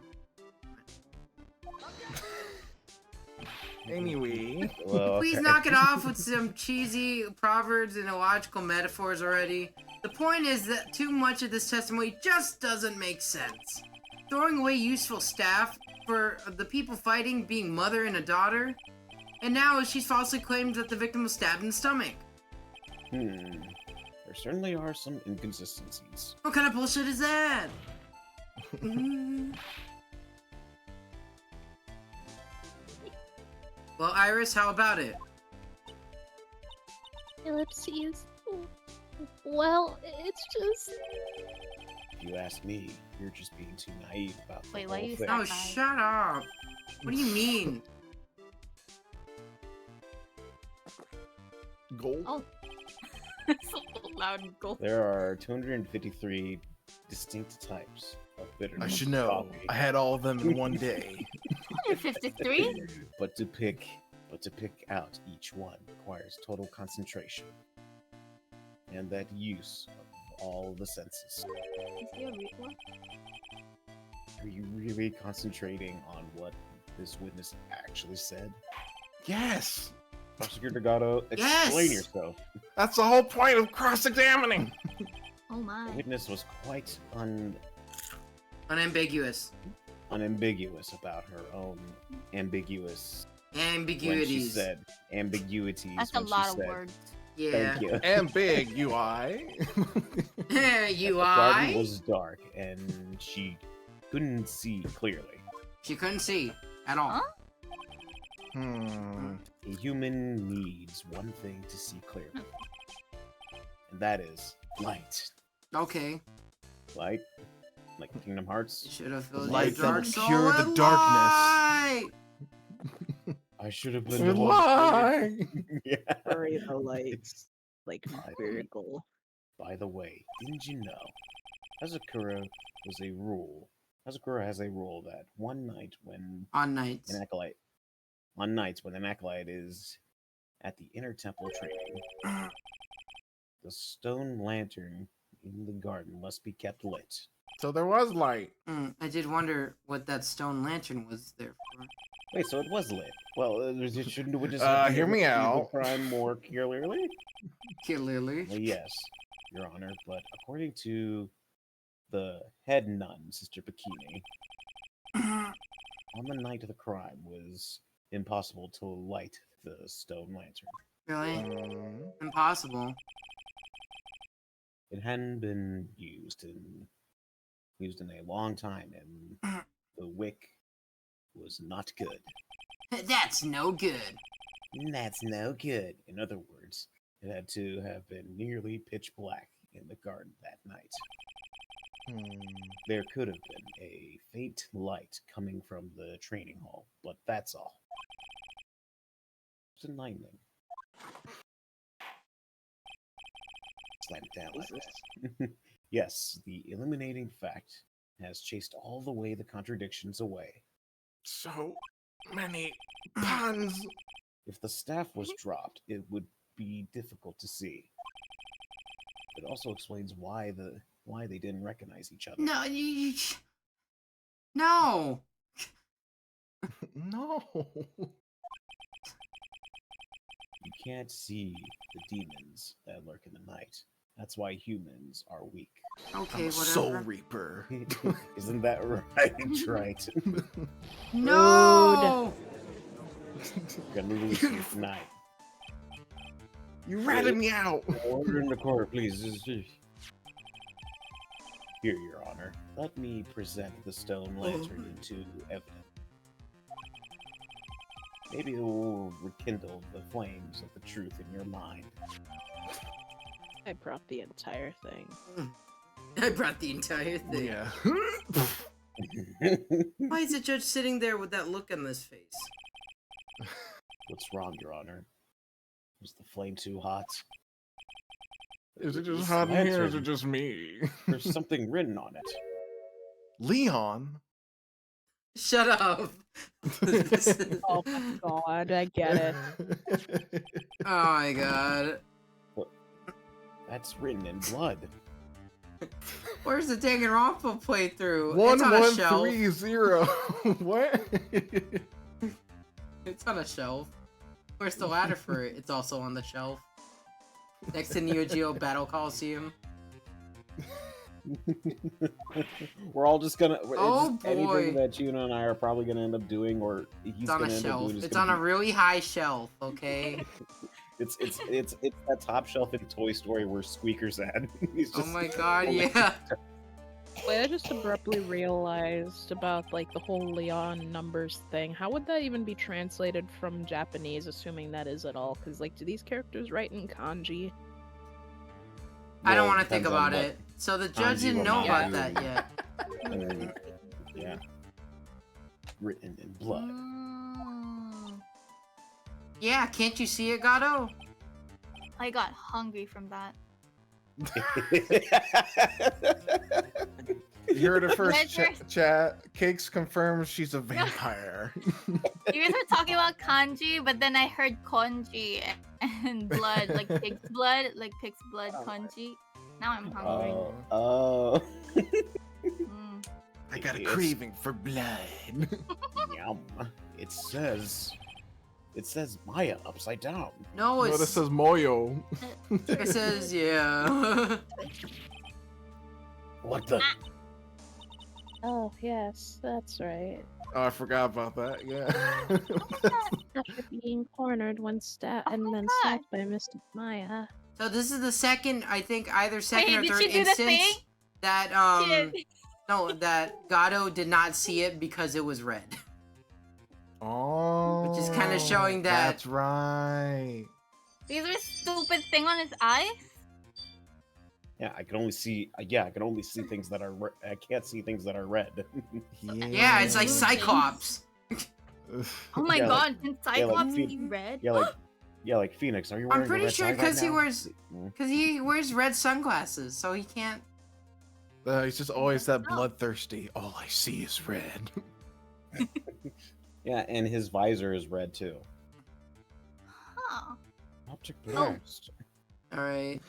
Anyway. Well, Please okay. knock it off with some cheesy proverbs and illogical metaphors already. The point is that too much of this testimony just doesn't make sense. Throwing away useful staff for the people fighting being mother and a daughter, and now she's falsely claimed that the victim was stabbed in the stomach. There certainly are some inconsistencies. What kind of bullshit is that? Well, Iris, how about it? Ellipses. Well, it's just. If you ask me, you're just being too naive about the Wait, whole why you thing. Oh, shut up. What do you mean? Gold? Oh. So loud and gold. There are 253 distinct types of bitterness. I should know. coffee. I had all of them in one day. 153? But to pick out each one requires total concentration. And that use of all the senses. Is he a real? Are you really concentrating on what this witness actually said? Yes! Prosecutor Gatto, explain Yes! yourself. That's the whole point of cross-examining! Oh my. The witness was quite Unambiguous. unambiguous about her own ambiguous when she Ambiguities. said ambiguities. That's a when she lot of said, words. Yeah. Thank you. And big UI. The garden was dark and she couldn't see clearly. She couldn't see at all. Huh? A human needs one thing to see clearly, and that is light. Okay. Light, like Kingdom Hearts. Should have filled Light your dark that soul cure the with darkness. light. I should have been the one. Lie. Yeah. Bury the lights, like I- vertical. By the way, didn't you know Hazakura was a rule? Hazakura has a rule that one night when On nights. an acolyte, on nights when an acolyte is at the inner temple training, the stone lantern in the garden must be kept lit. So there was light. I did wonder what that stone lantern was there for. Wait, so it was lit. Well, shouldn't we just Hear me see the out. crime more clearly? Clearly. Well, yes, Your Honor, but according to the head nun, Sister Bikini, on the night of the crime was impossible to light the stone lantern. Really? Impossible. It hadn't been used in a long time, and the wick was not good. That's no good. That's no good. In other words, it had to have been nearly pitch black in the garden that night. There could have been a faint light coming from the training hall, but that's all. It's enlightening. Slam it down like that. Yes, the illuminating fact has chased all the way the contradictions away. So many puns. If the staff was dropped, it would be difficult to see. It also explains why they didn't recognize each other. No, no. No. You can't see the demons that lurk in the night. That's why humans are weak. Okay, I'm a whatever. Soul Reaper. Isn't that right? Right. No. Gonna release you tonight. You ratted me out. Order in the court, please. Here, Your Honor. Let me present the stone lantern into evidence. Maybe it will rekindle the flames of the truth in your mind. I brought the entire thing. I brought the entire thing. Yeah. Why is the judge sitting there with that look on his face? What's wrong, Your Honor? Was the flame too hot? Is it just This hot in here or is it lantern, just me? There's something written on it. Leon? Shut up. Oh my god, I get it. Oh my god. That's written in blood. Where's the Danganronpa playthrough? It's on a shelf. 1130. What? It's on a shelf. Where's the ladder for it? It's also on the shelf. Next to Neo Geo Battle Coliseum. We're all just gonna. Oh, Anything boy. that Juno and I are probably gonna end up doing, or he's It's on gonna a end up shelf. doing. is It's gonna on a be- really high shelf, okay? It's that top shelf in Toy Story where Squeaker's at. He's Oh just my god, yeah. Wait, I just abruptly realized about like the whole Leon numbers thing. How would that even be translated from Japanese, assuming that is at all? Because like, do these characters write in kanji? I don't Well, want to think depends on about what- it. So the judge kanji didn't or know about manga. that yet. Yeah. Written in blood. Mm, Yeah, can't you see it, Gato? I got hungry from that. You heard it first, Guys were- chat. Cakes confirms she's a vampire. You guys were talking about kanji, but then I heard konji and blood, like pig's blood, kanji. Now I'm hungry. Oh. Mm. I got a Yes. craving for blood. Yum. It says Maya upside down. No, No, it's, this says Moyo. it says, yeah. What the? Oh, yes, that's right. Oh, I forgot about that. Yeah. After being cornered and then God. stabbed by Mystic Maya. So this is the second, I think, either second Wait, or did third she do the thing? instance that Shit. no, that Gato did not see it because it was red. Oh. Which is kinda showing that- That's right. These are stupid thing on his eyes. Yeah, I can only see. Yeah, I can only see things that are. I can't see things that are red. Yeah, it's like Blue Cyclops. Oh my Yeah, like- god, can Cyclops like- be red? Yeah, like Phoenix. Are you wearing? I'm pretty a red sure tie right because he now? wears Mm. because he wears red sunglasses, so he can't. He's just always that bloodthirsty. All I see is red. Yeah, and his visor is red too. Huh. Object Oh. blast. All right.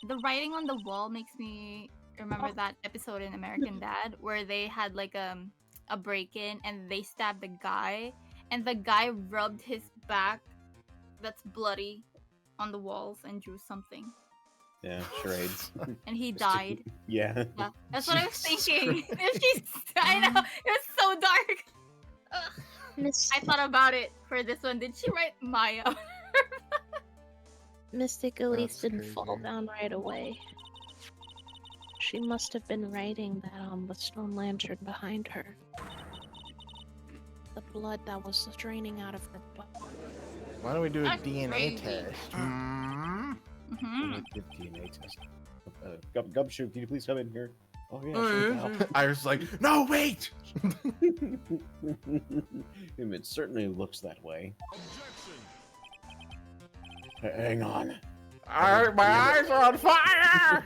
The writing on the wall makes me remember that episode in American Dad where they had like a break-in and they stabbed the guy and the guy rubbed his back that's bloody on the walls and drew something Yeah, charades. and he Just died. Yeah. Yeah, that's what I was Jesus thinking. I know it was so dark. Ugh. I thought about it for this one. Did she write Maya? Mystic Elise That's didn't fall crazy. down right away. She must have been writing that on the stone lantern behind her. The blood that was draining out of her butt. Why don't we do a That's DNA crazy. test? Hmm. DNA test. Gumshoe, can you please come in here? Oh yeah, Oh, sure, yeah, pal. sure. I was like, no, wait! It certainly looks that way. Hang on. My eyes are on fire!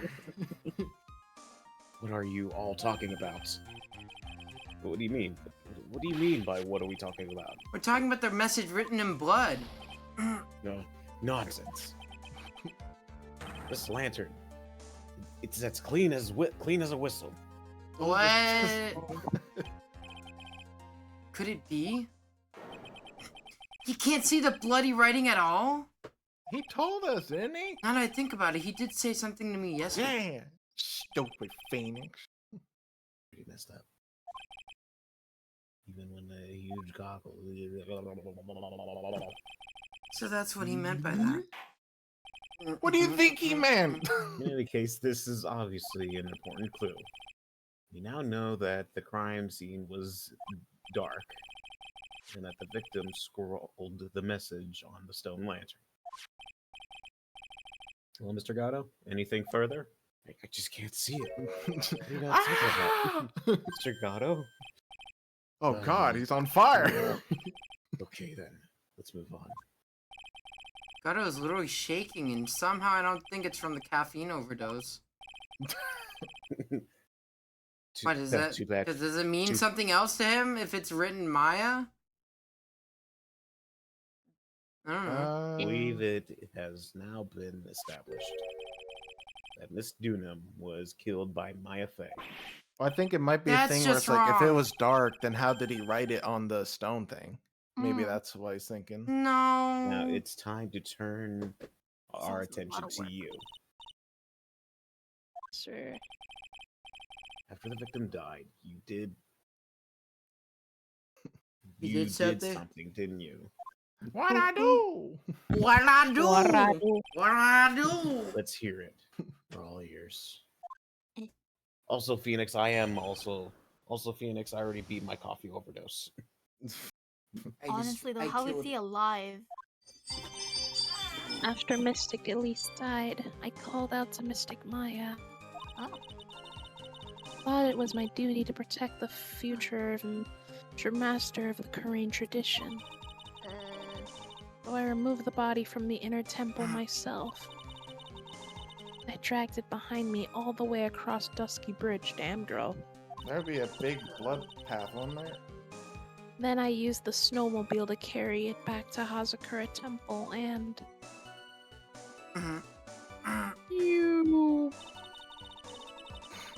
What are you all talking about? What do you mean? What do you mean by what are we talking about? We're talking about the message written in blood. No, nonsense. This lantern, it's as clean as a whistle. What? Could it be? He can't see the bloody writing at all? He told us, didn't he? Now that I think about it, he did say something to me yesterday. Yeah. Stupid Phoenix. Pretty messed up. Even when the huge goggle. So that's what he meant by that. What do you think he meant? In any case, this is obviously an important clue. We now know that the crime scene was dark, and that the victim scrawled the message on the stone lantern. Well, Mr. Gatto, anything further? I just can't see it. What are you not talking about? Mr. Gatto? Oh god, he's on fire. Okay then, let's move on. Gato is literally shaking, and somehow I don't think it's from the caffeine overdose. What is that? Too bad. Does it mean Too- something else to him if it's written Maya? I don't know. I believe it has now been established that Miss Dunham was killed by Maya Fey. I think it might be That's a thing where just it's like, if it wrong. was dark, then how did he write it on the stone thing? Maybe Mm. that's what he's thinking. No. Now it's time to turn our Sounds like a lot attention of to work. you. Sir. After the victim died, you did. You You did did something? something, didn't you? What'd I do? What I do? Waradu. What I do? Let's hear it. We're all ears. Also, Phoenix, I am also Phoenix. I already beat my coffee overdose. Honestly though, how is he alive? After Mystic Elise died, I called out to Mystic Maya. Oh. Thought it was my duty to protect the future master of the Korean tradition. So I removed the body from the inner temple myself. I dragged it behind me all the way across Dusky Bridge, damn girl. There'd be a big blood path, wouldn't there? Then I used the snowmobile to carry it back to Hazakura Temple and... You...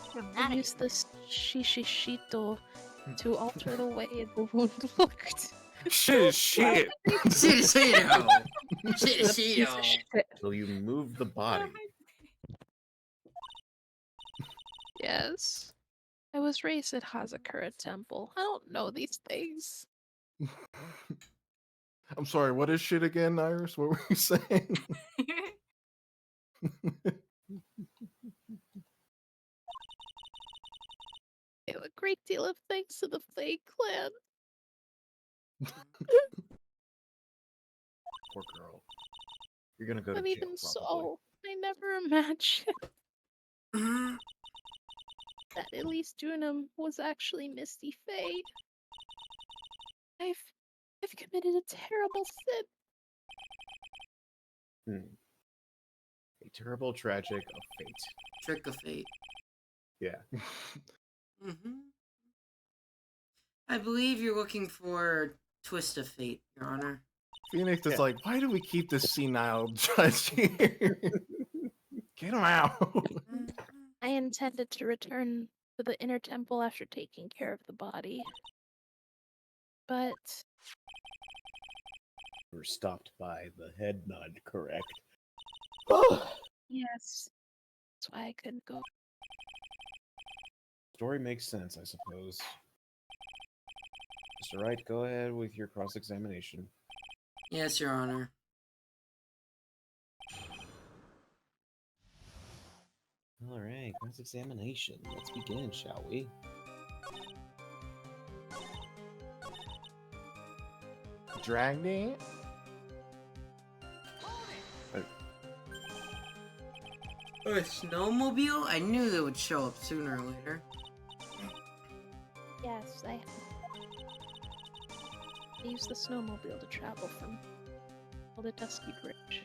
I Dramatic. used the Shishishito to alter the way the wound looked. Shit. Shit. So you moved the body. Yes. I was raised at Hazakura Temple. I don't know these things. I'm sorry, what is shit again, Iris? What were you saying? I have a great deal of thanks to the Fae clan. Poor girl. You're gonna go to But jail, even probably. so, I never imagined that at least Junum was actually Misty Fae. I've committed a terrible sin. A terrible tragic of fate. Trick of fate. Yeah. I believe you're looking for twist of fate, Your Honor. Phoenix is Yeah. like, why do we keep this senile judge here? Get him out. I intended to return to the inner temple after taking care of the body. But You were stopped by the head nod, correct? yes, that's why I couldn't go. Story makes sense, I suppose. Mr. Wright, go ahead with your cross-examination. Yes, Your Honor. Alright, cross-examination. Let's begin, shall we? Dragnet? A snowmobile? I knew they would show up sooner or later. Yes, I used the snowmobile to travel from the Dusky Bridge.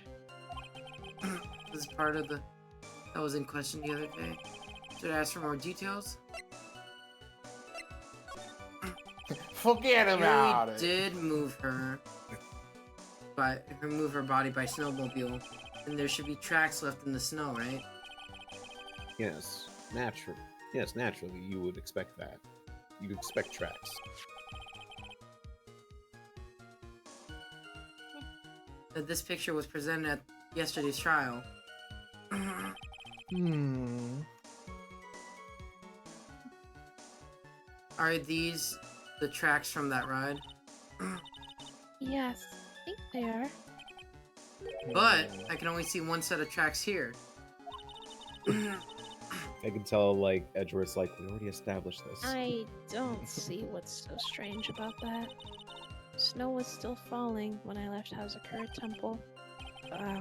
This is part of the... that was in question the other day. Should I ask for more details? Forget about We it. did move her, but move her body by snowmobile, and there should be tracks left in the snow, right? Yes, naturally. Yes, naturally, you would expect that. You'd expect tracks. That this picture was presented at yesterday's trial. Are these the tracks from that ride? Yes, I think they are. But I can only see one set of tracks here. I can tell, like, Edgeworth's like, we already established this. I don't see what's so strange about that. Snow was still falling when I left Hazakura Temple.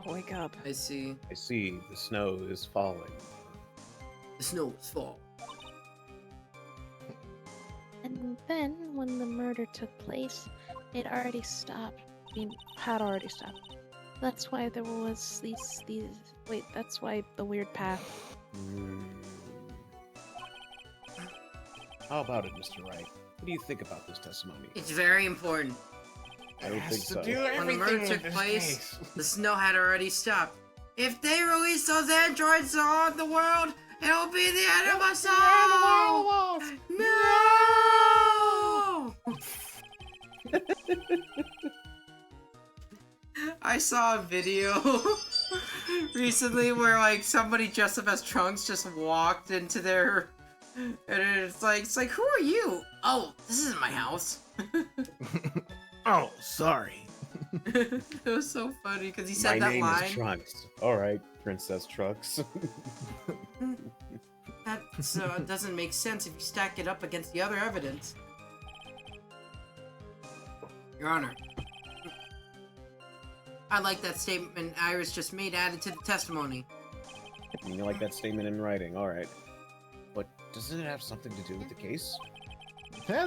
Wake up. I see. I see, the snow is falling. The snow was fall. And then, when the murder took place, it already stopped. I mean, had already stopped. That's why there was these. Wait, that's why the weird path. How about it, Mr. Wright? What do you think about this testimony? It's very important. I don't think so. When the murder took place, the snow had already stopped. If they release those androids on the world, it'll be the end of us all! No! I saw a video recently where like somebody dressed up as Trunks just walked into their, and it's like who are you? Oh, this isn't my house. Oh, sorry. It was so funny because he said My that name line. is Trunks. Alright, Princess Trunks. That doesn't make sense if you stack it up against the other evidence. Your Honor, I like that statement Iris just made added to the testimony. You like that statement in writing, alright. But doesn't it have something to do with the case?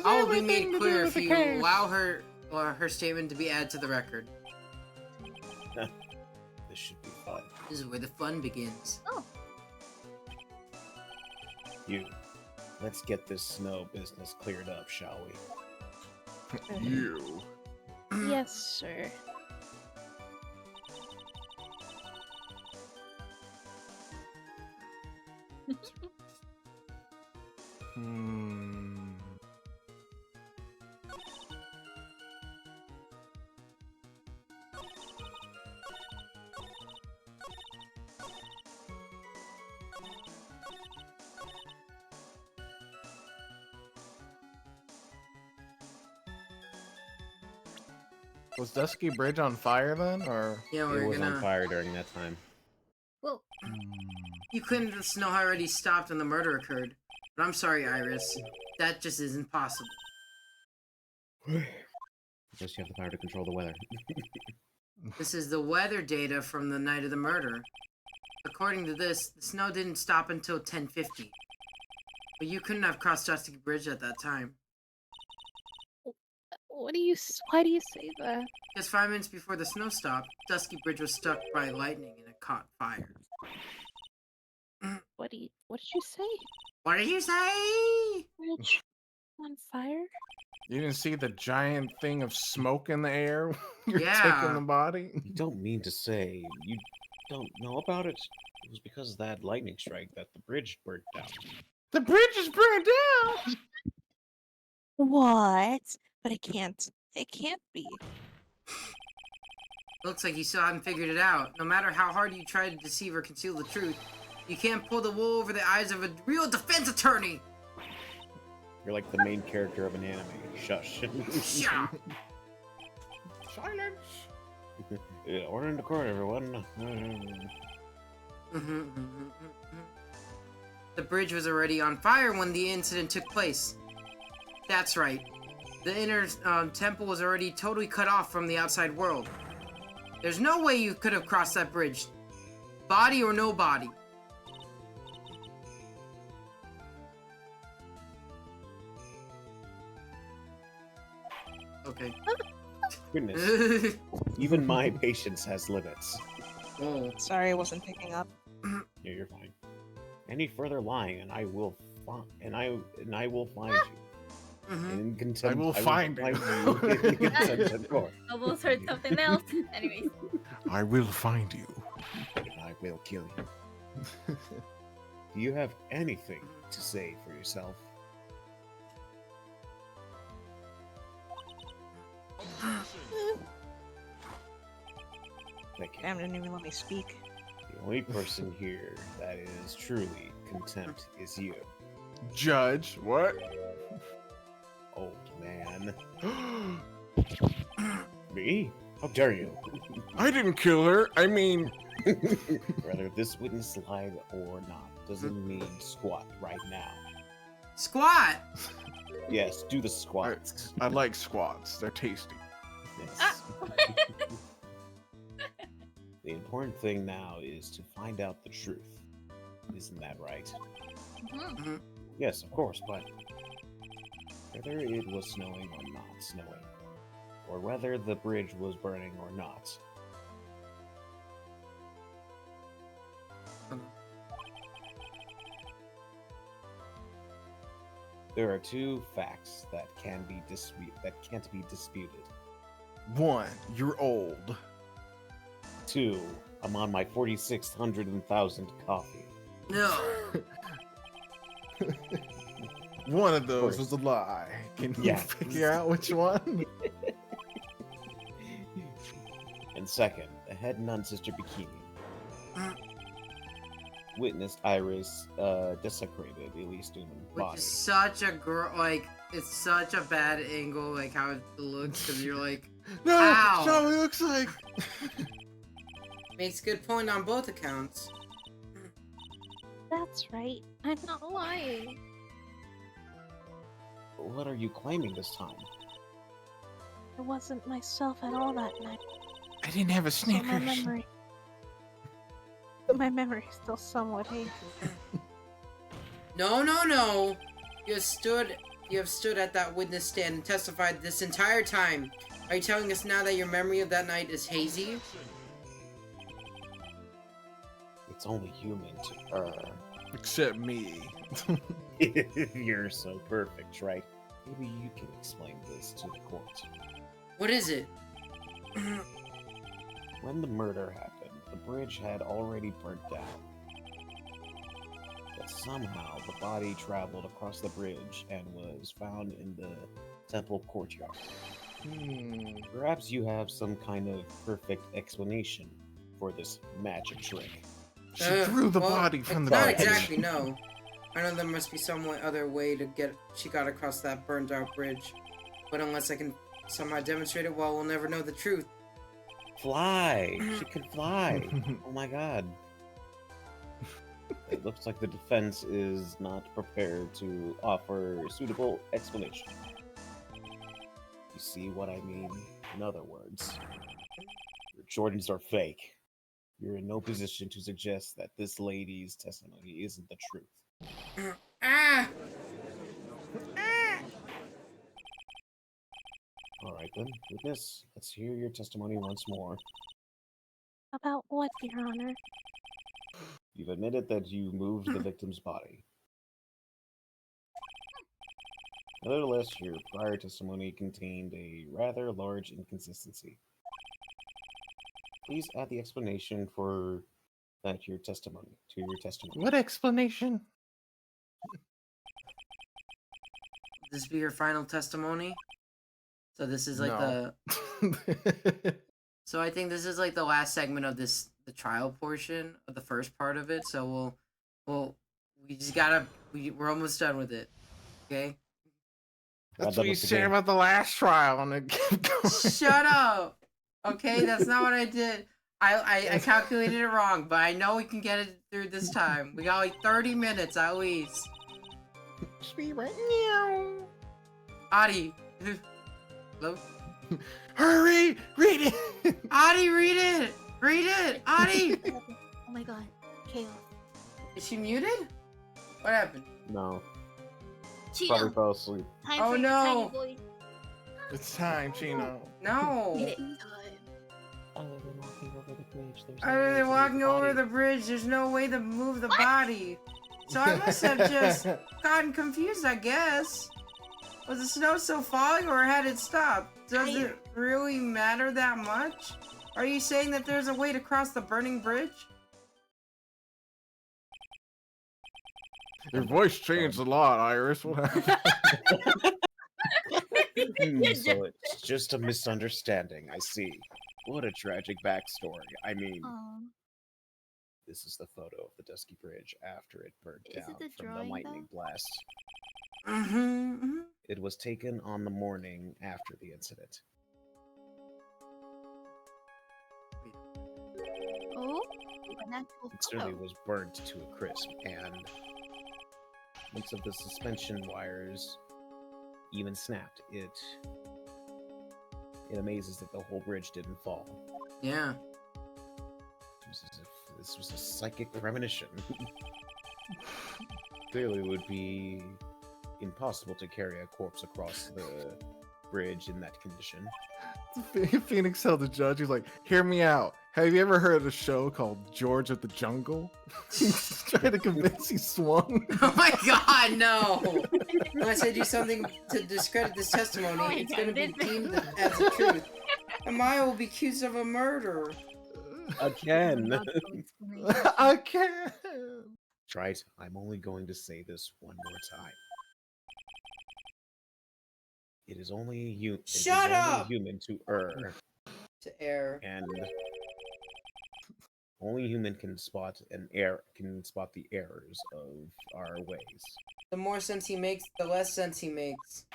All will be made clear if you allow her or her statement to be added to the record. This should be fun. This is where the fun begins. Oh. You, let's get this snow business cleared up, shall we? You. Yes, sir. Was Dusky Bridge on fire then, or? Yeah, It we're was on gonna. fire during that time. Well, You couldn't have snow already stopped when the murder occurred. But I'm sorry, Iris. That just isn't possible. Guess you have the power to control the weather. This is the weather data from the night of the murder. According to this, the snow didn't stop until 10:50. But you couldn't have crossed Dusty Bridge at that time. What do you? Why do you say that? Just 5 minutes before the snow stopped, Dusky Bridge was struck by lightning and it caught fire. What did you say? What did you say? Bridge on fire? You didn't see the giant thing of smoke in the air? You're Yeah. taking the body? You don't mean to say you don't know about it? It was because of that lightning strike that the bridge burnt down. The bridge is burned down! What? But it can't. It can't be. Looks like you still haven't figured it out. No matter how hard you try to deceive or conceal the truth, you can't pull the wool over the eyes of a real defense attorney! You're like the main character of an anime. Shush. Yeah. Silence! Yeah, order in the court, everyone. The bridge was already on fire when the incident took place. That's right. The inner temple was already totally cut off from the outside world. There's no way you could have crossed that bridge. Body or no body. Okay. Goodness. Even my patience has limits. Whoa. Sorry, I wasn't picking up. Yeah, you're fine. Any further lying, and I will find you. In contempt, I will find you. you. In contempt of court. almost heard something else. Anyways. I will find you. And I will kill you. Do you have anything to say for yourself? Thank you. Damn, didn't even let me speak. The only person here that is truly contempt is you, Judge, what? old man. Me? How dare you? I didn't kill her. I mean, Whether this witness lied or not doesn't mean squat right now. Squat! Yes, do the squats. I like squats. They're tasty. Yes. The important thing now is to find out the truth. Isn't that right? Mhm. Yes, of course, but whether it was snowing or not snowing, or whether the bridge was burning or not, there are two facts that can't be disputed. 1, you're old. 2, I'm on my 46,000 coffee. No. One of those was a lie. Can you Yeah. figure out which one? And second, the head nun sister bikini witnessed Iris desecrated Elise Newman's Which body. is such a girl, like, it's such a bad angle, like, how it looks, because you're like, No, Ow. that's not what it looks like. makes good point on both accounts. That's right. I'm not lying. What are you claiming this time? I wasn't myself at all that night. I didn't have a So my Snickers. memory is still somewhat hazy. No, no, no. You have stood at that witness stand and testified this entire time. Are you telling us now that your memory of that night is hazy? It's only human to Except me. You're so perfect, right? Maybe you can explain this to the court. What is it? When the murder happened, the bridge had already burnt down. But somehow the body traveled across the bridge and was found in the temple courtyard. Perhaps you have some kind of perfect explanation for this magic trick. She threw the well, body from the Not bridge. exactly, no. I know there must be some other way to get she got across that burned out bridge. But unless I can somehow demonstrated well, we'll never know the truth. Fly! She can fly! Oh my god. It looks like the defense is not prepared to offer a suitable explanation. You see what I mean? In other words, your Jordans are fake. You're in no position to suggest that this lady's testimony isn't the truth. Ah! Alright then, witness, let's hear your testimony once more. About what, Your Honor? You've admitted that you moved the victim's body. Nevertheless, your prior testimony contained a rather large inconsistency. Please add the explanation for that to your testimony. What explanation? This be your final testimony? So this is like No. So I think this is like the last segment of the trial portion of the first part of it. So we just gotta, we're almost done with it. Okay? That's what you said about the last trial. And it kept going. Shut up! Okay, that's not what I did. I calculated it wrong, but I know we can get it through this time. We got like 30 minutes at least. Speed right now. Adi. Hello? Hurry! Read it! Adi, read it! Read it! Adi! Oh my god. Chaos. Is she muted? What happened? No, Chino, probably fell asleep. time Oh, for your no. tiny boy. It's time, Chino. No! It's time. Other than walking over the bridge, there's Other than walking over the bridge, there's no way to move the body. So I must have just gotten confused, I guess. Was the snow still falling or had it stopped? Does it really matter that much? Are you saying that there's a way to cross the burning bridge? Your voice changed a lot, Iris. What happened? So it's just a misunderstanding, I see. What a tragic backstory. I mean, this is the photo of the Dusky Bridge after it burnt Is it down the from the drawing, lightning blast. Mm-hmm. It was taken on the morning after the incident. Oh, an actual It certainly photo. was burnt to a crisp, and most of the suspension wires even snapped. It amazes that the whole bridge didn't fall. Yeah. It was as if this was a psychic premonition. Clearly, it would be impossible to carry a corpse across the bridge in that condition. Phoenix told the judge, he's like, hear me out. Have you ever heard of a show called George of the Jungle? He's trying to convince he swung. Oh my god, no! Unless I do something to discredit this testimony, Oh my it's God, gonna be this- deemed as the truth. And Maya will be accused of a murder. Again! Not so explanation. I can't. Right, I'm only going to say this one more time. It is only Shut up! human to err, To err. and only human can spot the errors of our ways. The more sense he makes, the less sense he makes.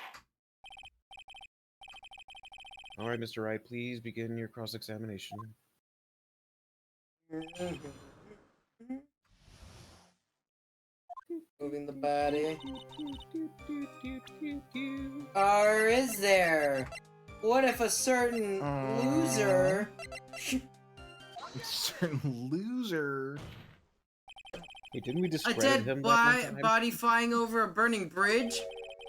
All right, Mr. Wright, please begin your cross-examination. Moving the body. Or is there? What if a certain loser... Certain loser. Hey, didn't we A discredit dead him that one time? body flying over a burning bridge?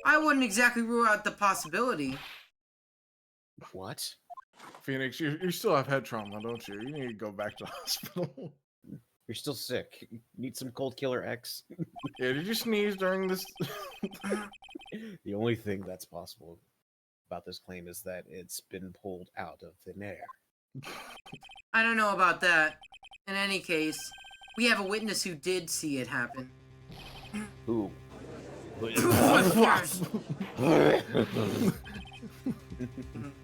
I wouldn't exactly rule out the possibility. What? Phoenix, you still have head trauma, don't you? You need to go back to the hospital. You're still sick. Need some Cold Killer X? Yeah, did you sneeze during this? The only thing that's possible about this claim is that it's been pulled out of thin air. I don't know about that. In any case, we have a witness who did see it happen. Who?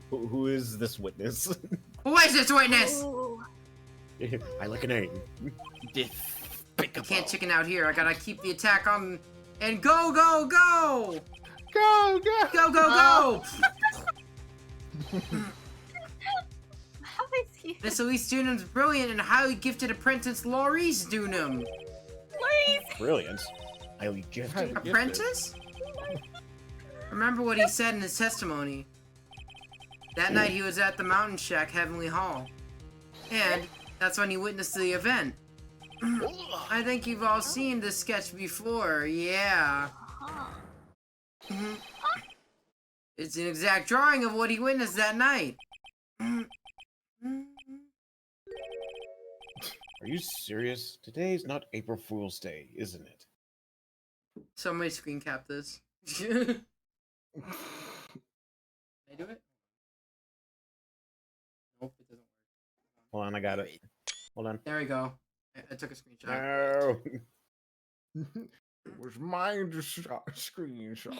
Who is this witness? Who is this witness? Ooh. I like a name. I can't chicken out here. I gotta keep the attack on. And go, go, go! Go, go! Go, go, go! How is he? Miss Elise Dunham's brilliant and highly gifted apprentice Laurice Dunham. Please. Brilliant. Highly gifted. Gifted. Apprentice? Remember what he said in his testimony. That night he was at the Mountain Shack Heavenly Hall. And that's when he witnessed the event. I think you've all seen this sketch before, yeah. Uh-huh. It's an exact drawing of what he witnessed that night. Are you serious? Today's not April Fool's Day, isn't it? Somebody screen cap this. Can I do it? Nope, it doesn't work. Hold on, I got it. Hold on. There we go. I took a screenshot. No. It was mine to screenshot.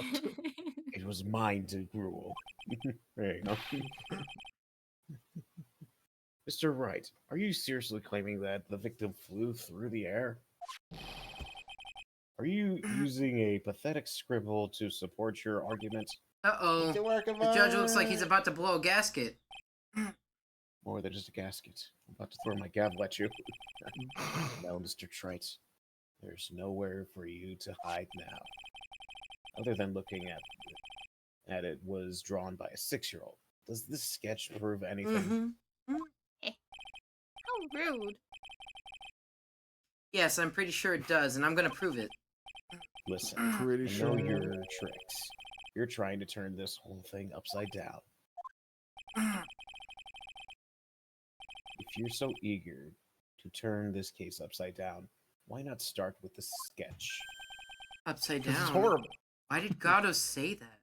It was mine to rule. There you go. Mr. Wright, are you seriously claiming that the victim flew through the air? Are you using a pathetic scribble to support your argument? Uh-oh. The judge looks like he's about to blow a gasket. More than just a gasket. I'm about to throw my gavel at you. No, Mr. Trite. There's nowhere for you to hide now. Other than looking at it was drawn by a 6-year-old. Does this sketch prove anything? How rude. Yes, I'm pretty sure it does, and I'm gonna prove it. Listen, Pretty I sure. know your tricks. You're trying to turn this whole thing upside down. If you're so eager to turn this case upside down, why not start with the sketch? Upside This down. is horrible. Why did Gato say that?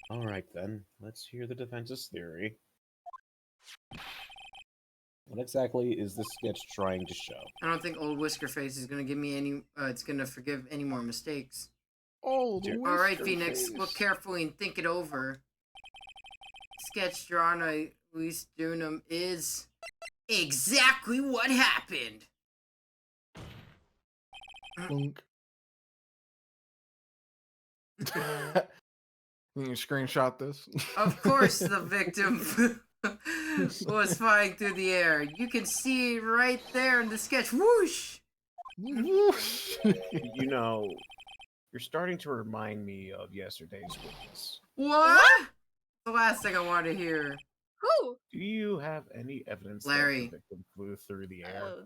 Alright then, let's hear the defense's theory. What exactly is this sketch trying to show? I don't think old Whiskerface is gonna give me any. It's gonna forgive any more mistakes. Oh, the All right, whisker Phoenix, face. look carefully and think it over. Sketch drawn by Luis Dunham is exactly what happened. Plunk. Can you screenshot this? Of course, the victim was flying through the air. You can see right there in the sketch. Whoosh! Whoosh. You know, you're starting to remind me of yesterday's witness. What? The last thing I want to hear. Who? Do you have any evidence Larry. that the victim flew through the air? Oh.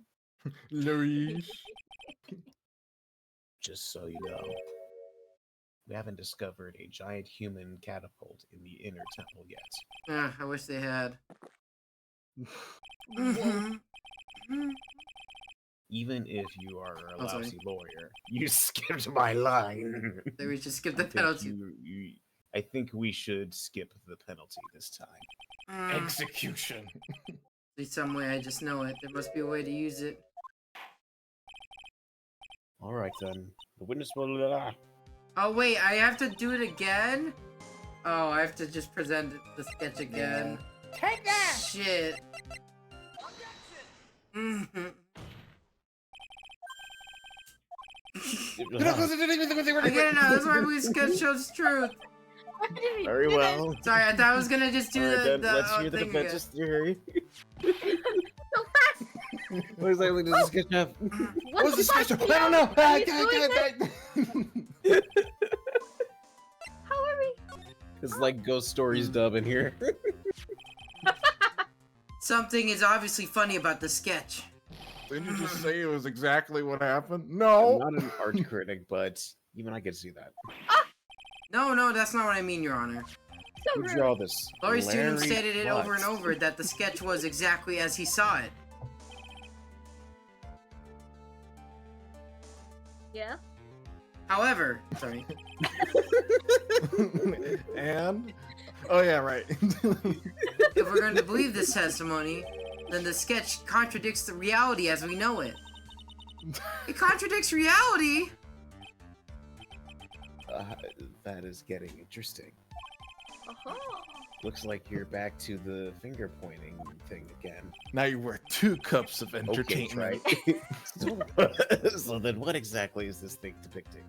Luis. Just so you know, we haven't discovered a giant human catapult in the inner temple yet. I wish they had. Even if you are a Oh, sorry. lousy lawyer, you skipped my line. They would just skip the I think penalty. I think we should skip the penalty this time. Execution. There's some way, I just know it. There must be a way to use it. All right then. The witness will. Oh wait, I have to do it again? Oh, I have to just present the sketch again. Take that! Shit. Mhm. I get it now, that's why we sketch shows truth. Very well. Sorry, I thought I was gonna just do Alright, then, the let's hear the thing again. defense's theory. So fast. What exactly does this sketch have? What's the sketch? I don't know. How are we? It's like Ghost Stories dub in here. Something is obviously funny about the sketch. Didn't you just say it was exactly what happened? I'm No. not an art critic, but even I can see that. No, that's not what I mean, Your Honor. So Who rude. draw this? Laurie Student Larry stated it over and Watts. over that the sketch was exactly as he saw it. Yeah. However, sorry. And? Oh yeah, right. If we're going to believe this testimony, then the sketch contradicts the reality as we know it. It contradicts reality! That is getting interesting. Uh-huh. Looks like you're back to the finger pointing thing again. Now you wear 2 cups of Okay, entertainment. right. So then what exactly is this thing depicting?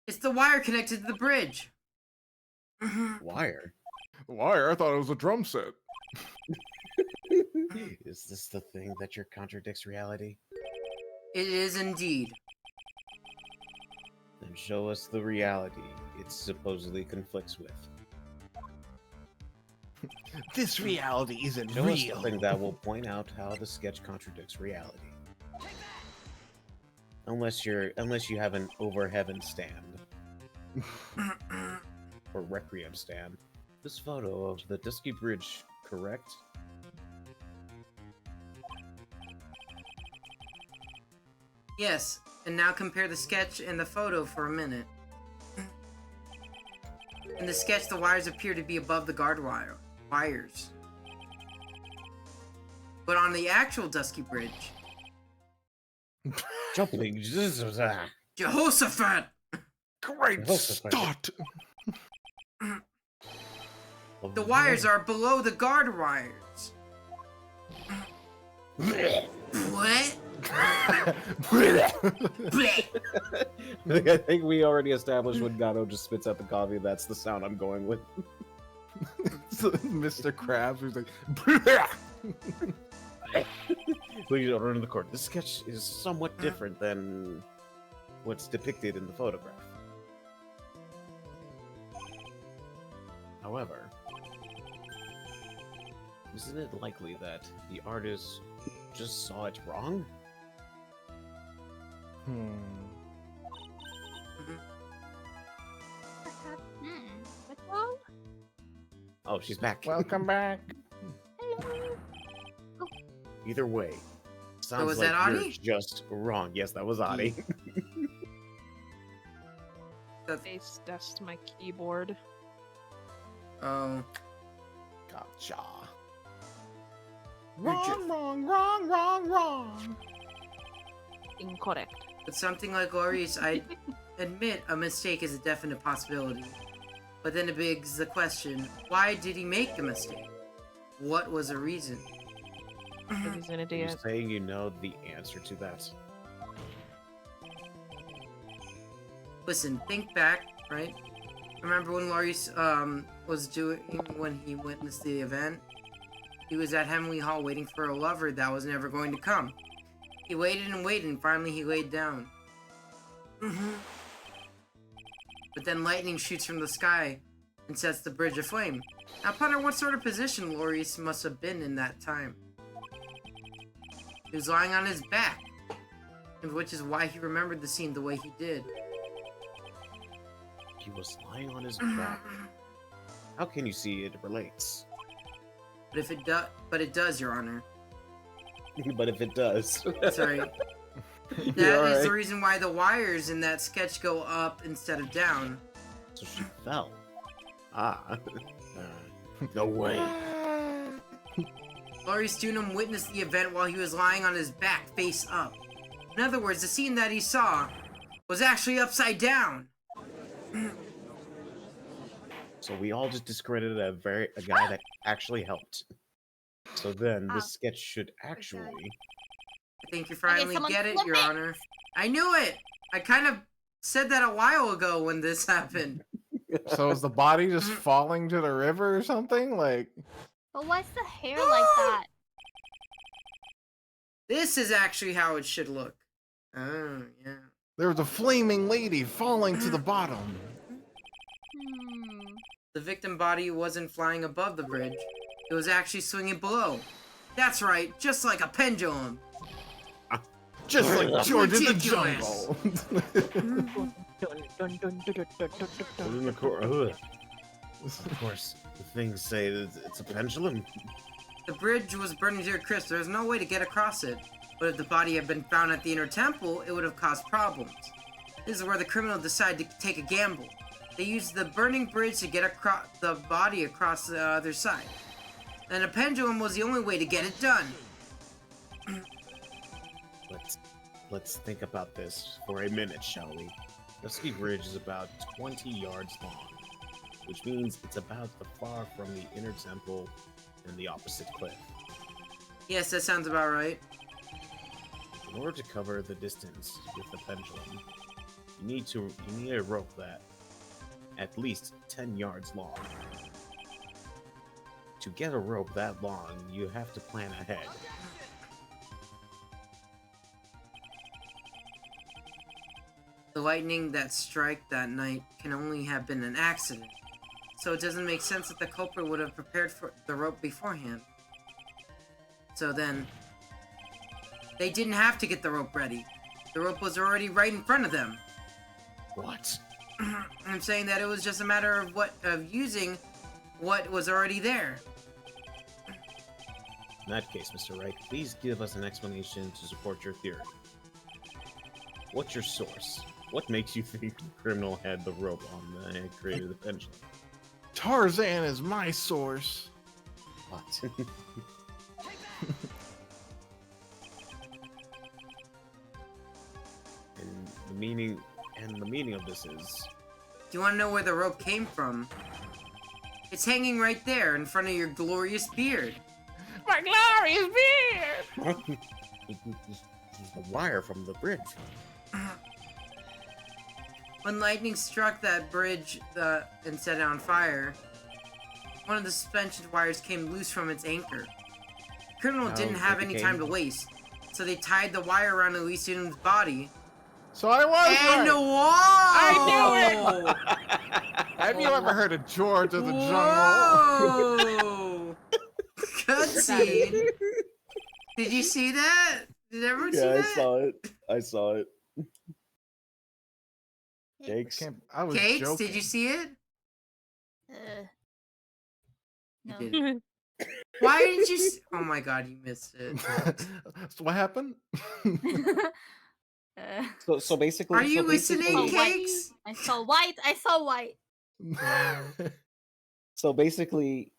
It's the wire connected to the bridge. Wire? Wire? I thought it was a drum set. Is this the thing that contradicts reality? It is indeed. Then show us the reality it supposedly conflicts with. This reality isn't Show us something that will point out how the sketch contradicts reality. Unless you have an over heaven stand. Or requiem stand. This photo of the Dusky Bridge, correct? Yes, and now compare the sketch and the photo for a minute. In the sketch, the wires appear to be above the wires. But on the actual Dusky Bridge... Jumping. Jehoshaphat! Great start! The wires are below the guard wires. What? I think we already established when Gato just spits out the coffee, that's the sound I'm going with. Mr. Krabs, who's like, Please don't run in the court. This sketch is somewhat different than what's depicted in the photograph. However, isn't it likely that the artist just saw it wrong? What's wrong? Oh, she's back. Welcome back. Either way, sounds was like that you're Adi? just wrong. Yes, that was Adi. Face dust my keyboard. Oh. Gotcha. Wrong. Incorrect. With something like Laurice, I admit a mistake is a definite possibility. But then it begs the question, why did he make the mistake? What was the reason? He's an You're idiot. saying you know the answer to that? Listen, think back, right? Remember when Laurice was doing when he witnessed the event? He was at Hemley Hall waiting for a lover that was never going to come. He waited and waited, and finally he laid down. But then lightning shoots from the sky and sets the bridge aflame. Now ponder what sort of position Laurice must have been in that time. He was lying on his back, and which is why he remembered the scene the way he did. He was lying on his back. How can you see it relates? But it does, Your Honor. But if it does, Sorry. That is the reason why the wires in that sketch go up instead of down. So she fell. Ah. No way. Laurice Dunham witnessed the event while he was lying on his back, face up. In other words, the scene that he saw was actually upside down. So we all just discredited a guy that actually helped. So then this sketch should actually... I think you finally someone get it, flip Your it. Honor. I knew it! I kind of said that a while ago when this happened. So is the body just falling to the river or something? Like, But why's the hair like that? This is actually how it should look. Oh, yeah. there was a flaming lady falling to the bottom. The victim body wasn't flying above the bridge. It was actually swinging below. That's right, just like a pendulum. Just like George in the Ridiculous. jungle. In the of course, the things say that it's a pendulum. The bridge was burning to a crisp. There was no way to get across it. But if the body had been found at the inner temple, it would have caused problems. This is where the criminal decided to take a gamble. They used the burning bridge to get the body across the other side. And a pendulum was the only way to get it done. Let's think about this for a minute, shall we? Dusky Bridge is about 20 yards long, which means it's about the far from the inner temple and the opposite cliff. Yes, that sounds about right. In order to cover the distance with the pendulum, You need a rope that at least 10 yards long. To get a rope that long, you have to plan ahead. The lightning that struck that night can only have been an accident, so it doesn't make sense that the culprit would have prepared for the rope beforehand. So then, they didn't have to get the rope ready. The rope was already right in front of them. What? I'm saying that it was just a matter of using what was already there. In that case, Mr. Wright, please give us an explanation to support your theory. What's your source? What makes you think the criminal had the rope on and created the pendulum? Tarzan is my source. What? and the meaning of this is... Do you want to know where the rope came from? It's hanging right there in front of your glorious beard. My glorious beard! the wire from the bridge. When lightning struck that bridge and set it on fire, one of the suspension wires came loose from its anchor. The criminal didn't have any time to waste, so they tied the wire around Elysium's body. So I was And right. whoa! I knew it! Have you ever heard of George of the Jungle? Whoa! Cutscene. Did you see that? Did everyone see that? I saw it. Cakes. I was Cakes, joking. did you see it? No. You didn't. Why didn't you? Oh my god, you missed it. So what happened? So basically, Are you listening, Oh, white. Cakes? I saw white. I saw white. So basically,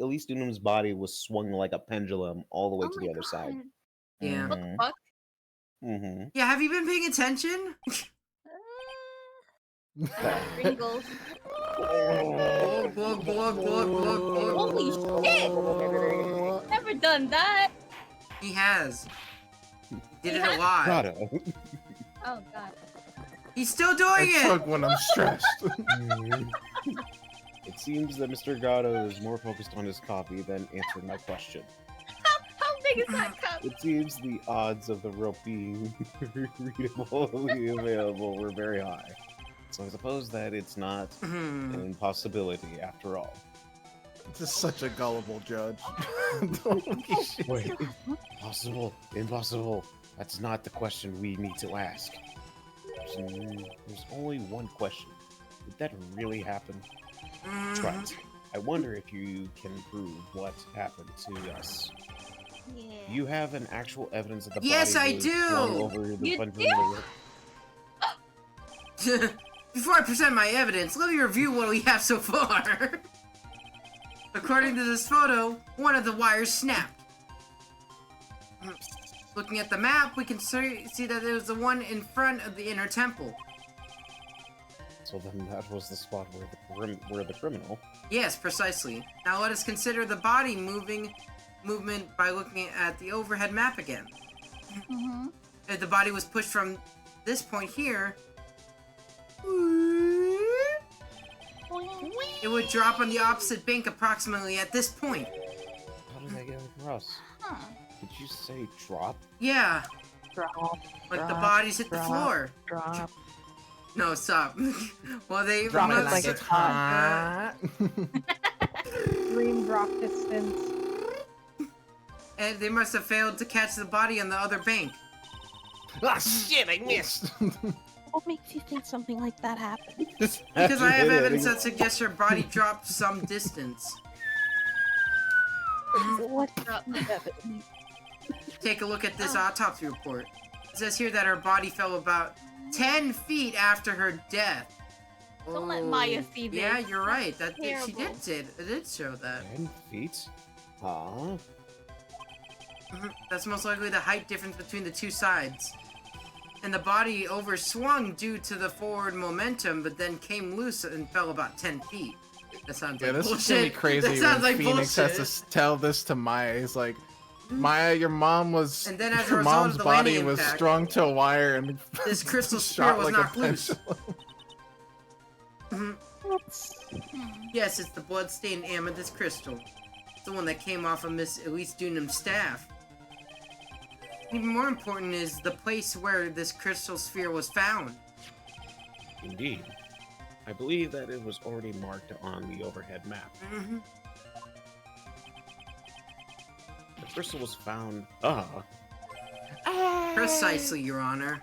Elise Dunham's body was swung like a pendulum all the way Oh to my the other side. God. Yeah. What the fuck? Mm-hmm. Yeah, have you been paying attention? Pringles. Glug, glug, glug, glug, glug, glug. Holy shit! Never done that. He has. Did it has? a lot. Grotto. Oh god. He's still I doing it! chug when I'm stressed. It seems that Mr. Grotto is more focused on his coffee than answering my question. How big is that cup? It seems the odds of the rope being readably available were very high. So I suppose that it's not an impossibility after all. This is such a gullible judge. Wait, possible, impossible. That's not the question we need to ask. There's only one question. Did that really happen? That's right. I wonder if you can prove what happened to us. Yeah. You have an actual evidence that the Yes, body I was do! flung over the You pendulum of the rope. Before I present my evidence, let me review what we have so far. According to this photo, one of the wires snapped. Looking at the map, we can see that there was the one in front of the inner temple. So then that was the spot where the criminal. Yes, precisely. Now let us consider the body movement by looking at the overhead map again. Mm-hmm. If the body was pushed from this point here, it would drop on the opposite bank approximately at this point. How did I get across? Huh. Did you say drop? Yeah, Drop, like the drop, bodies hit the drop. floor. drop. No, stop. Well, they Drop it must- like it's hot. Green drop distance. and they must have failed to catch the body on the other bank. Ah, shit, I missed. What makes you think something like that happened? Because I have evidence that suggests her body dropped some distance. What? Take a look at this autopsy report. It says here that her body fell about 10 feet after her death. Don't let Maya see this. Yeah, you're right. That she Terrible. did show that. 10 feet? Huh? That's most likely the height difference between the two sides. And the body overswung due to the forward momentum, but then came loose and fell about 10 feet. That sounds Yeah, like this bullshit. is gonna be crazy That sounds when like Phoenix bullshit. has to tell this to Maya. He's like, Maya, your mom was. And then as a Your result mom's of the body landing was impact, strung to a wire and this crystal sphere shot was like knocked a loose. pendulum. Yes, it's the blood-stained amethyst crystal. It's the one that came off of Miss Elise Dunham's staff. Even more important is the place where this crystal sphere was found. Indeed. I believe that it was already marked on the overhead map. The crystal was found. Precisely, Your Honor.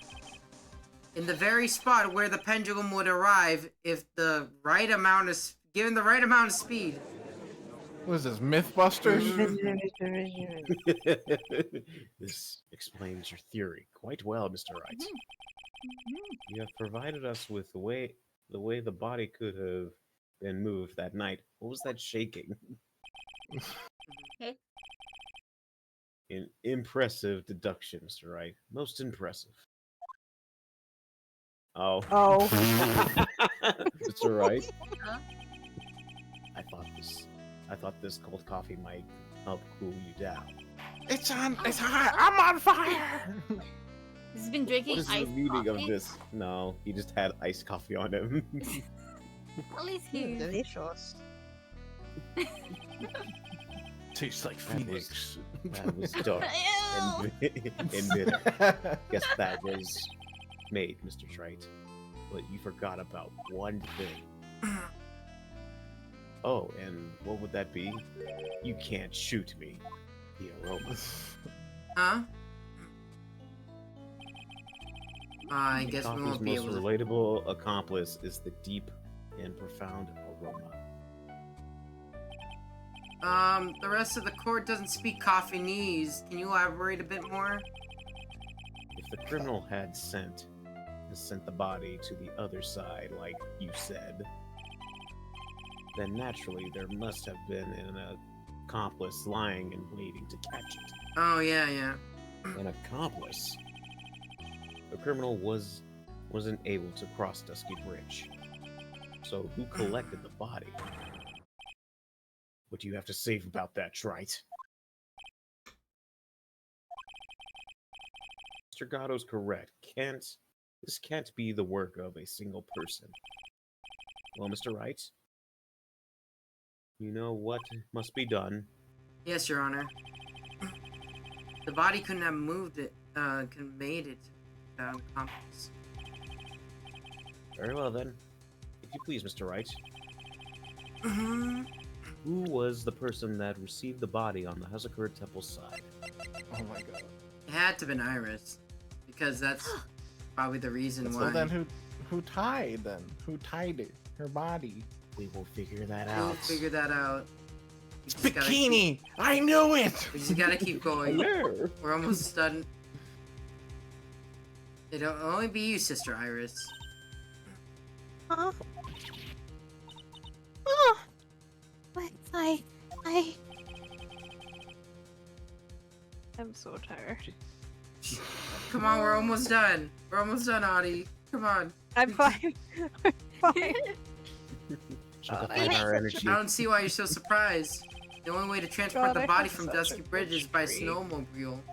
In the very spot where the pendulum would arrive if the right amount of given the right amount of speed. What is this, Mythbusters? This explains your theory quite well, Mr. Wright. You have provided us with the way the body could have been moved that night. What was that shaking? An impressive deduction, Mr. Wright. Most impressive. Oh. Mr. Wright. Huh? I thought this cold coffee might help cool you down. It's hot. I'm on fire. He's been drinking What is the iced meaning coffee. of this? No, he just had iced coffee on him. At least he. Delicious. Tastes like That Phoenix. That was dark Ew. and bitter. Guess that was made, Mr. Wright. But you forgot about one thing. Oh, and what would that be? You can't shoot me. The aroma. Huh? I guess we Coffee's won't be most able to. relatable accomplice is the deep and profound aroma. The rest of the court doesn't speak Coffinese. Can you elaborate a bit more? If the criminal had sent the body to the other side, like you said, then naturally there must have been an accomplice lying and waiting to catch it. Oh, yeah. An accomplice? The criminal wasn't able to cross Dusky Bridge. So who collected the body? What do you have to say about that, Trite? Mr. Gatto's correct. This can't be the work of a single person. Well, Mr. Wright, you know what must be done. Yes, Your Honor. The body couldn't have moved it, made it without accomplice. Very well, then. If you please, Mr. Wright. Mhm. Who was the person that received the body on the Hazakura Temple side? Oh my god. It had to have been Iris, because that's probably the reason why. So then who tied then? Who tied it? Her body. We will figure that We'll out. figure that out. We It's just gotta bikini! I knew it! We just gotta keep going. Hello. We're almost done. It'll only be you, Sister Iris. Huh? But I'm so tired. Come on, we're almost done. We're almost done, Audie. Come on. I'm fine. I'm fine. She'll God, define I our hate energy. I don't see why you're so surprised. The only way to transport God, the I body have from such Dusky a Bridge good is by streak. snowmobile. You want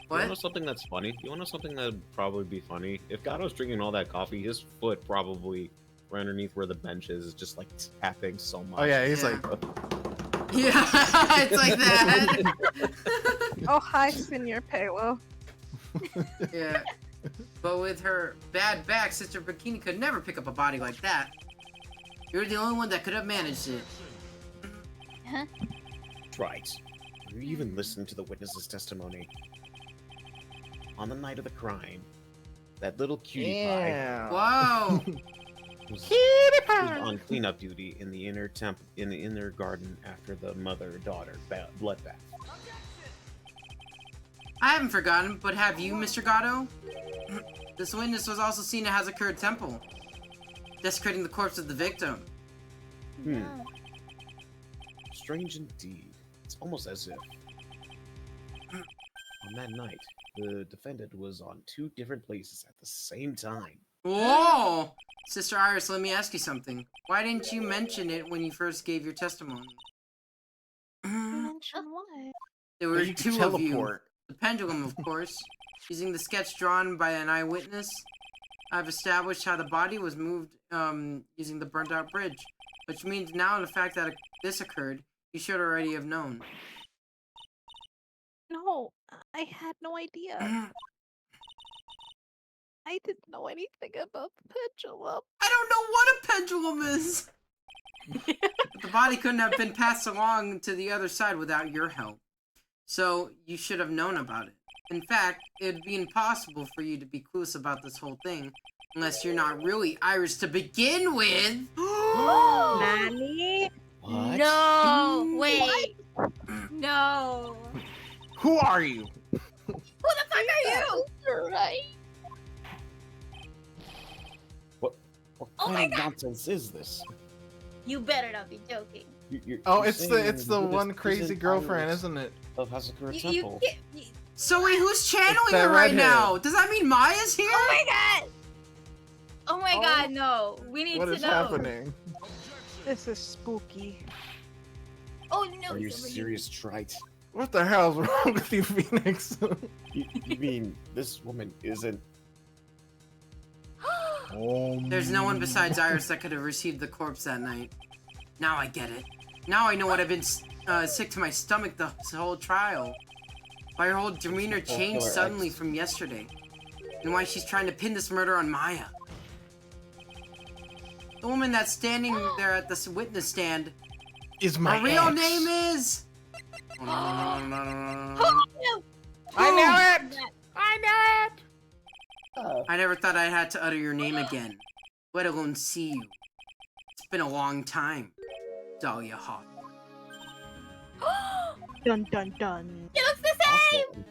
to know What? something that's funny? You want to know something that'd probably be funny? If God was drinking all that coffee, his foot probably right underneath where the bench is just like tapping so much. Oh yeah, he's Yeah. like, Yeah, it's like that. Oh, hi, Senor Palo. Yeah. But with her bad back, Sister Bikini could never pick up a body like that. You're the only one that could have managed it. Right. You even listened to the witness's testimony. On the night of the crime, that little cutie pie yeah. Whoa! was on cleanup duty in the inner garden after the mother-daughter bloodbath. I haven't forgotten, but have you, Mr. Gatto? This witness was also seen at Hazakura Temple, desecrating the corpse of the victim. Strange indeed. It's almost as if on that night, the defendant was on two different places at the same time. Whoa! Sister Iris, let me ask you something. Why didn't you mention it when you first gave your testimony? Mention what? There were You can two of you. teleport. The pendulum, of course. Using the sketch drawn by an eyewitness, I've established how the body was moved using the burnt-out bridge. Which means now the fact that this occurred, you should already have known. No, I had no idea. I didn't know anything about the pendulum. I don't know what a pendulum is! But the body couldn't have been passed along to the other side without your help. So, you should have known about it. In fact, it'd be impossible for you to be clueless about this whole thing, unless you're not really Irish to begin with! Nani? What? No! Wait! No! Who are you? Who the fuck are you? You're right. What Oh my kind of God. nonsense is this? You better not be joking. Oh, You're it's the saying Buddhist one crazy isn't girlfriend, Irish isn't it? Of Hasakura You Temple. can't. So wait, who's channeling that her right redhead. now? Does that mean Maya's here? Oh my god! Oh my Oh. god, no. We need What to is know. happening? This is spooky. Oh no. Are you he's over here. serious, Trite? What the hell's wrong with you, Phoenix? You mean this woman isn't? There's no one besides Iris that could have received the corpse that night. Now I get it. Now I know what I've been sick to my stomach this whole trial. Why her whole demeanor changed killer suddenly X. from yesterday. And why she's trying to pin this murder on Maya. The woman that's standing there at the witness stand, Is my her real ex. name is... Oh, I know it! I know it! I never thought I had to utter your name again, let alone see you. It's been a long time, Dahlia Hawk. Dun dun dun. He looks the same!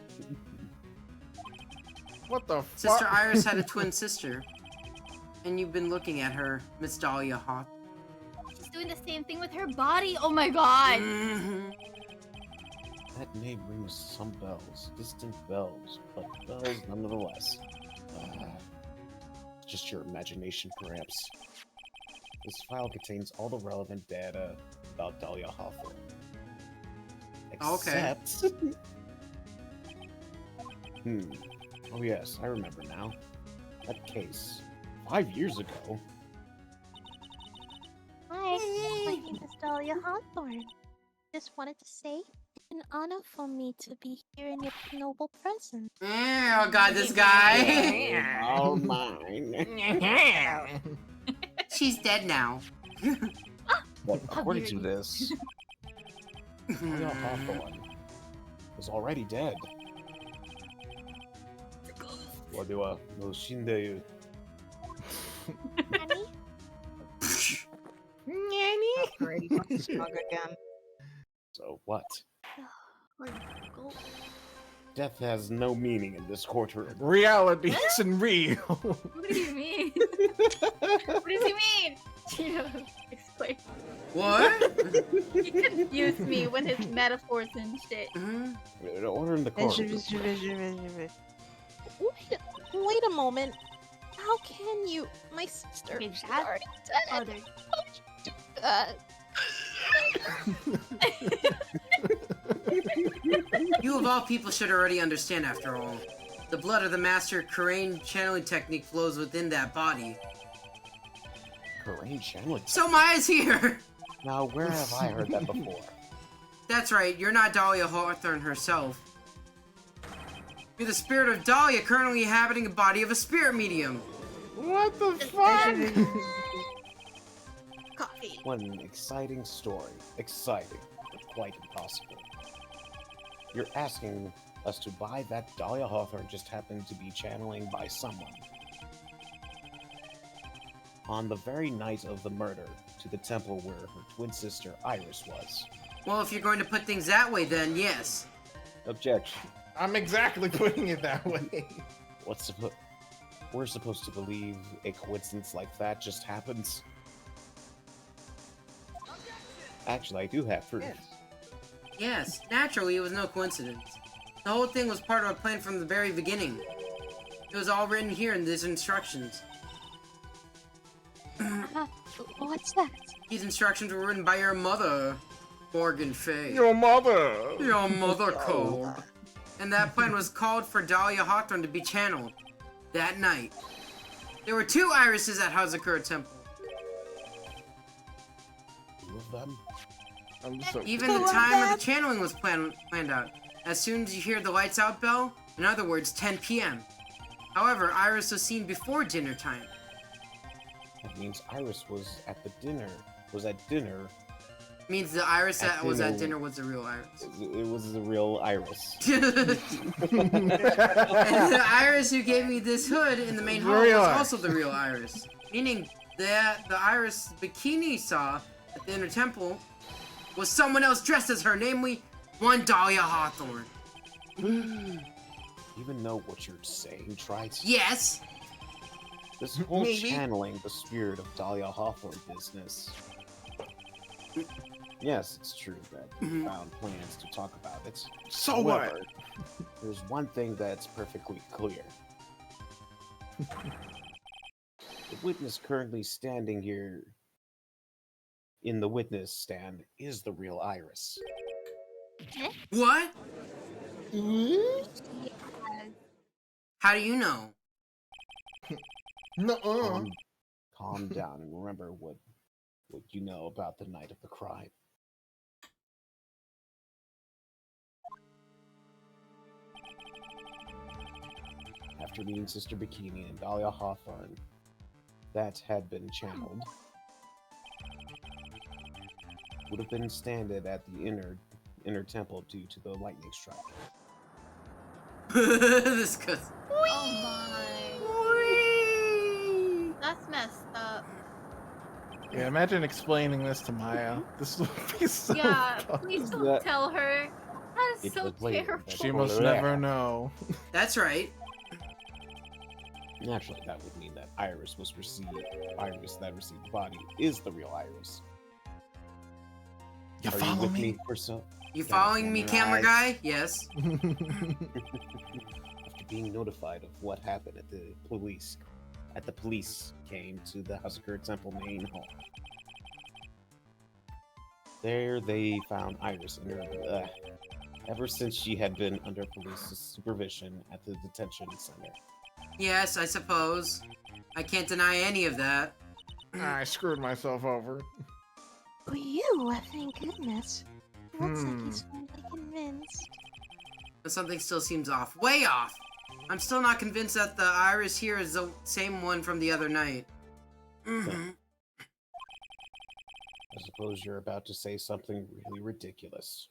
What the Sister fuck? Iris had a twin sister, and you've been looking at her, Miss Dahlia Hawk. She's doing the same thing with her body. Oh my god. Mhm. That name rings some bells, distant bells, but bells nonetheless. Just your imagination, perhaps. This file contains all the relevant data about Dahlia Hawthorne. Okay. Except... Oh yes, I remember now. That case. 5 years ago. Hi, my name is Dahlia Hawthorne. Just wanted to say it's an honor for me to be here in your noble presence. Oh god, this guy. All mine. She's dead now. But according to this, Dahlia Hawthorne was already dead. What do I know? Shinde. Honey, Great. Fucking smug again. So what? go. What Death has no meaning in this courtroom. Reality isn't real. do you mean? What does he mean? Cheetos, explain. What? He confused me with his metaphors and shit. Mhm. Order in the court. Wait a moment. How can you? My sister Okay, is that- already Oh, dead. there. You of all people should already understand after all. The blood of the master Karain channeling technique flows within that body. Corinne Chandler. So Maya's here! Now, where have I heard that before? That's right, you're not Dahlia Hawthorne herself. You're the spirit of Dahlia currently inhabiting the body of a spirit medium. What the fuck? Coffee. What an exciting story. Exciting, but quite impossible. You're asking us to buy that Dahlia Hawthorne just happened to be channeling by someone. On the very night of the murder, to the temple where her twin sister Iris was. Well, if you're going to put things that way, then yes. Objection. I'm exactly putting it that way. We're supposed to believe a coincidence like that just happens? Actually, I do have proof. Yes, naturally, it was no coincidence. The whole thing was part of a plan from the very beginning. It was all written here in these instructions. What's that? These instructions were written by your mother. Morgan Fay. Your mother. Your mother called. And that plan was called for Dahlia Hawthorne to be channeled. That night, there were 2 irises at Hazakura Temple. 2 of them? I'm so Even the time of the channeling was planned out. As soon as you hear the lights out bell, in other words, 10 p.m. However, Iris was seen before dinner time. That means Iris was at the dinner. Was at dinner. Means the Iris that was at dinner. dinner was the real Iris. It was the real Iris. And the Iris who gave me this hood in the main hall was also the real Iris. Meaning that the Iris bikini saw at the inner temple was someone else dressed as her, namely one Dahlia Hawthorne. Even know what you're saying, Trite? Yes. This whole Maybe. channeling the spirit of Dahlia Hawthorne business. Yes, it's true that we found plans to talk about it. So However, what? there's one thing that's perfectly clear. The witness currently standing here in the witness stand is the real Iris. What? Yes. How do you know? Nuh-uh. Calm down and remember what you know about the night of the crime. After meeting Sister Bikini and Dahlia Hawthorne, that had been channeled, would have been standed at the inner temple due to the lightning strike. This goes. Oh my. That's messed up. Yeah, imagine explaining this to Maya. This would be so Yeah, fun. please don't That- tell her. That is It so was later terrible. that She must never know. That's right. Naturally, that would mean that Iris that received the body is the real Iris. You Are follow you with me? for some? You Got it, following me, camera eyes. guy? Yes. After being notified of what happened at the police came to the Hazakura Temple main hall. There they found Iris in her, ever since she had been under police supervision at the detention center. Yes, I suppose. I can't deny any of that. I screwed myself over. Oh, you? Thank goodness. Looks like Hmm. he's finally convinced. But something still seems off. Way off! I'm still not convinced that the Iris here is the same one from the other night. I suppose you're about to say something really ridiculous.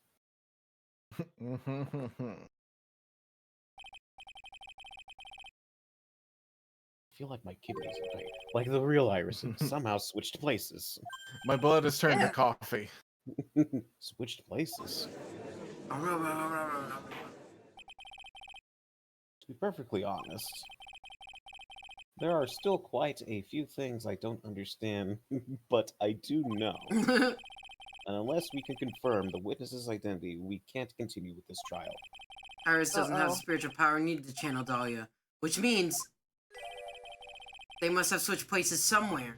I feel like my kidneys are pain. Like the real Iris have somehow switched places. My blood has turned to coffee. Switched places. To be perfectly honest, there are still quite a few things I don't understand, but I do know. And unless we can confirm the witness's identity, we can't continue with this trial. Iris doesn't have spiritual power needed to channel Dahlia, which means they must have switched places somewhere.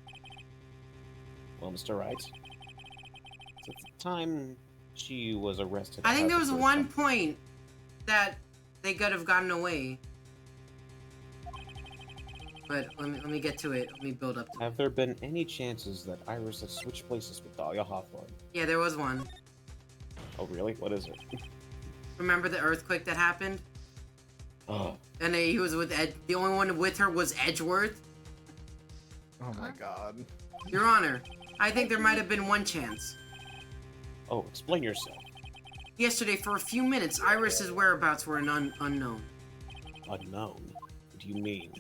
Well, Mr. Wright, at the time she was arrested... I think there was one Temple. point that they could have gotten away. But let me get to it. Let me build up to it. Have there been any chances that Iris has switched places with Dahlia Hawthorne? Yeah, there was one. Oh, really? What is it? Remember the earthquake that happened? Oh, And he was with the only one with her was Edgeworth? Oh my god. Your Honor, I think there might have been one chance. oh, explain yourself. Yesterday, for a few minutes, Iris's whereabouts were unknown. Unknown? What do you mean?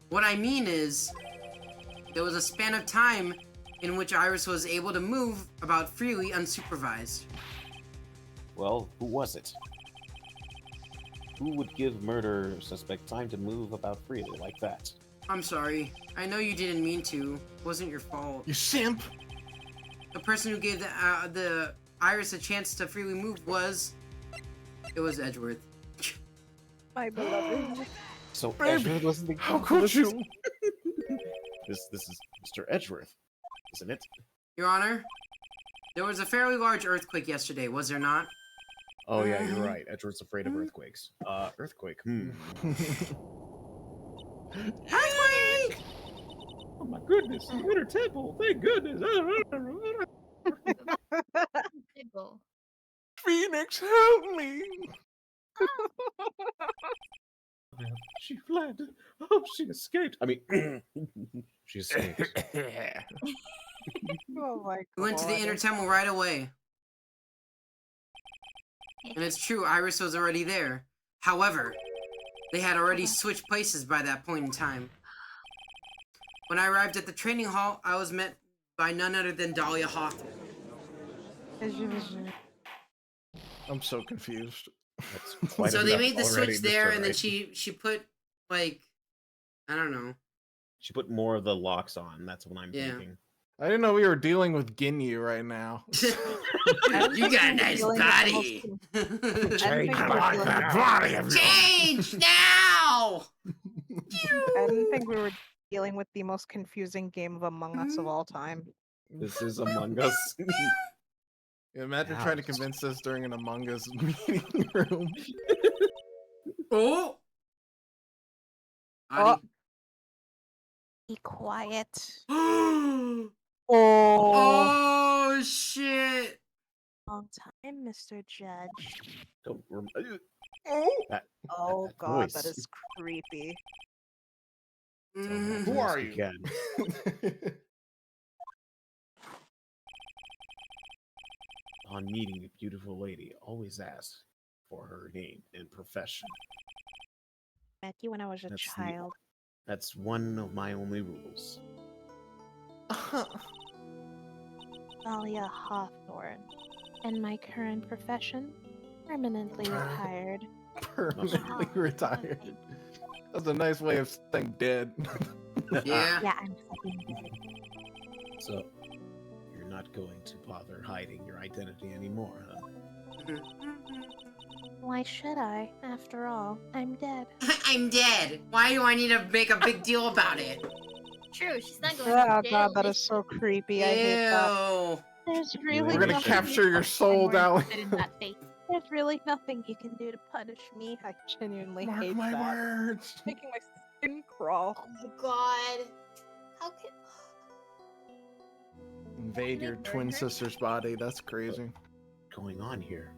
What I mean is, there was a span of time in which Iris was able to move about freely unsupervised. Well, who was it? Who would give murder suspect time to move about freely like that? I'm sorry. I know you didn't mean to. It wasn't your fault. You simp! The person who gave the Iris a chance to freely move was... It was Edgeworth. My beloved. So Baby, Edgeworth wasn't the How could you? This is Mr. Edgeworth, isn't it? Your Honor, There was a fairly large earthquake yesterday, was there not? Oh yeah, you're right. Edward's afraid of earthquakes. Earthquake. Earthquake! Oh my goodness, Winter Temple. Thank goodness. Table. Phoenix, help me! She fled. Oh, she escaped. I mean, she escaped. Oh my god. We went to the inner temple right away. And it's true, Iris was already there. However, they had already switched places by that point in time. When I arrived at the training hall, I was met by none other than Dahlia Hawthorne. I'm so confused. That's quite So they enough made the already, switch there, Mr. and then Right. she put, like, I don't know. She put more of the locks on. That's what I'm Yeah. thinking. I didn't know we were dealing with Ginyu right now. You got a nice Feeling the body. Change that body of Change now! I didn't think we were dealing with the most confusing game of Among Us of all time. This is Among Us. Yeah, imagine trying to Ouch. convince us during an Among Us meeting room. Oh! Oh. Adi. Be quiet. Oh, Oh, shit! Long time, Mr. Judge. Don't Oh! oh that god, that voice. is creepy. Mhm. Who are you? Again. On meeting a beautiful lady, always ask for her name and profession. Met you when I was a That's child. That's one of my only rules. Dahlia Hawthorne. And my current profession? Permanently retired. Permanently retired. That's a nice way of saying dead. Yeah. Yeah, I'm fucking dead. So, you're not going to bother hiding your identity anymore, huh? Why should I? After all, I'm dead. I'm dead. Why do I need to make a big deal about it? True, she's not going Oh to jail. god, that is so creepy. I hate that. Ew. There's We're really gonna nothing. capture your soul, Dally. In that face. There's really nothing you can do to punish me. I genuinely Mark hate my that. words. It's making my skin crawl. Oh my god. How could Invade your twin sister's body. That's crazy. Going on here?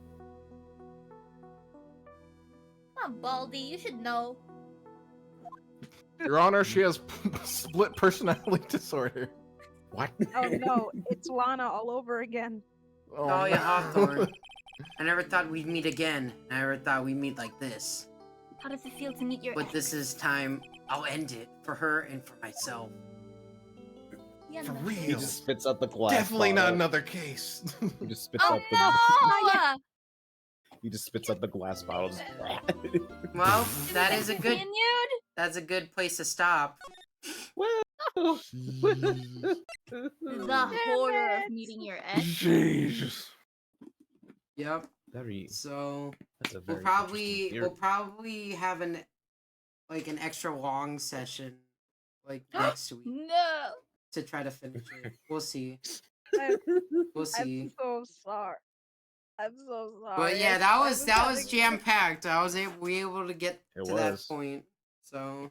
Come on, Baldy, you should know. Your Honor, she has split personality disorder. What? Oh no, it's Lana all over again. Oh, Dahlia no. Hawthorne. I never thought we'd meet again. I never thought we'd meet like this. How does it feel to meet your But ex? this is time. I'll end it for her and for myself. Yeah, For no. He real. just spits out the glass. Definitely not bottle. another case. He just spits Oh out the. no! He just spits out the glass bottle. Just... Well, that is a good. Continued? That's a good place to stop. well, The horror of meeting your ex. Jesus. Yep. very. So That's a we'll very. probably interesting probably have an extra long session next week No. to try to finish it. We'll see. I'm, We'll see. I'm so sorry. I'm so sorry. But yeah, I that was was having- jam packed. We able to get It to that was. point. So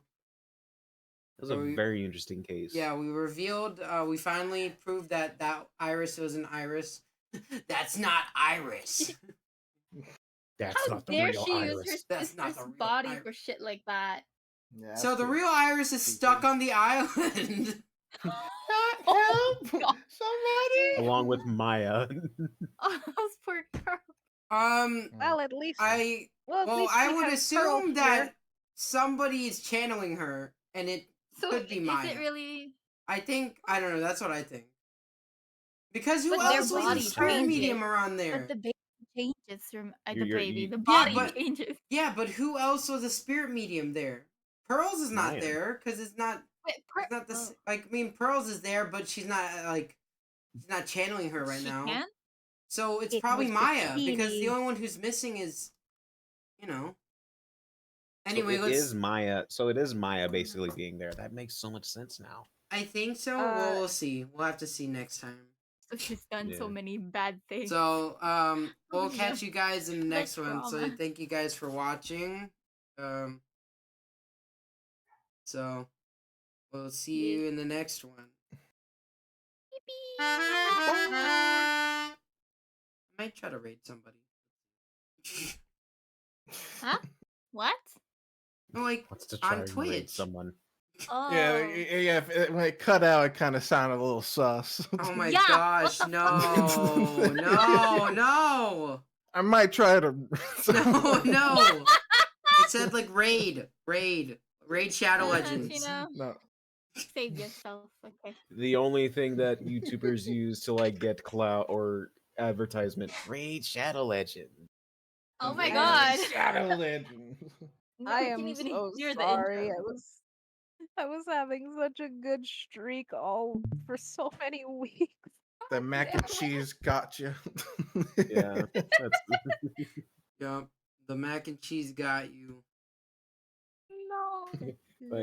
It was a So we- very interesting case. yeah, we revealed. We finally proved that Iris was an Iris. That's not Iris. That's How not the dare real she Iris. use her That's not the sister's real body Iris. for shit like that? Yeah, So the that's real Iris is stuck on the island. Oh, Help! God. Somebody! Along with Maya. Oh, those poor girls. Well, at least. I Well, at least I we would have assume Pearl that here. somebody is channeling her, and it So could be is Maya. it really? I don't know. That's what I think. Because who But their else was body a spirit changes. medium around there? But the baby changes from the You're- baby. you- The Yeah, body but- changes. Yeah, but who else was a spirit medium there? Pearls is not Maya. there because it's not. Wait, It's not the like. I mean, Pearls is there, but she's not she's not channeling her right she now. Can? So it's It probably was Maya because the bikini. only one who's missing is, you know. So Anyway, it let's. is Maya. So it is Maya basically being there. That makes so much sense now. I think so. Uh, We'll see. We'll have to see next time. So she's done so many bad things. So, we'll yeah. catch you guys in the The next one. So trauma. thank you guys for watching. So we'll see you in the next one. I might try to raid somebody. Huh? What? Like Wants to try on to raid Twitch. someone. Oh. Yeah. When it cut out, it kind of sounded a little sus. Oh my Yeah, gosh! what the No, no, no, I might try to. no, no. It said like raid Shadow Legends. No. Save yourself. Okay. The only thing that YouTubers use to like get clout or advertisement, raid Shadow Legend. Oh my Raid god. Shadow Legend. No, I can't am even so hear the sorry. intro. I was having such a good streak all for so many weeks. The mac and cheese got you. Yeah, that's Yup, the mac and cheese got you. No. but yeah.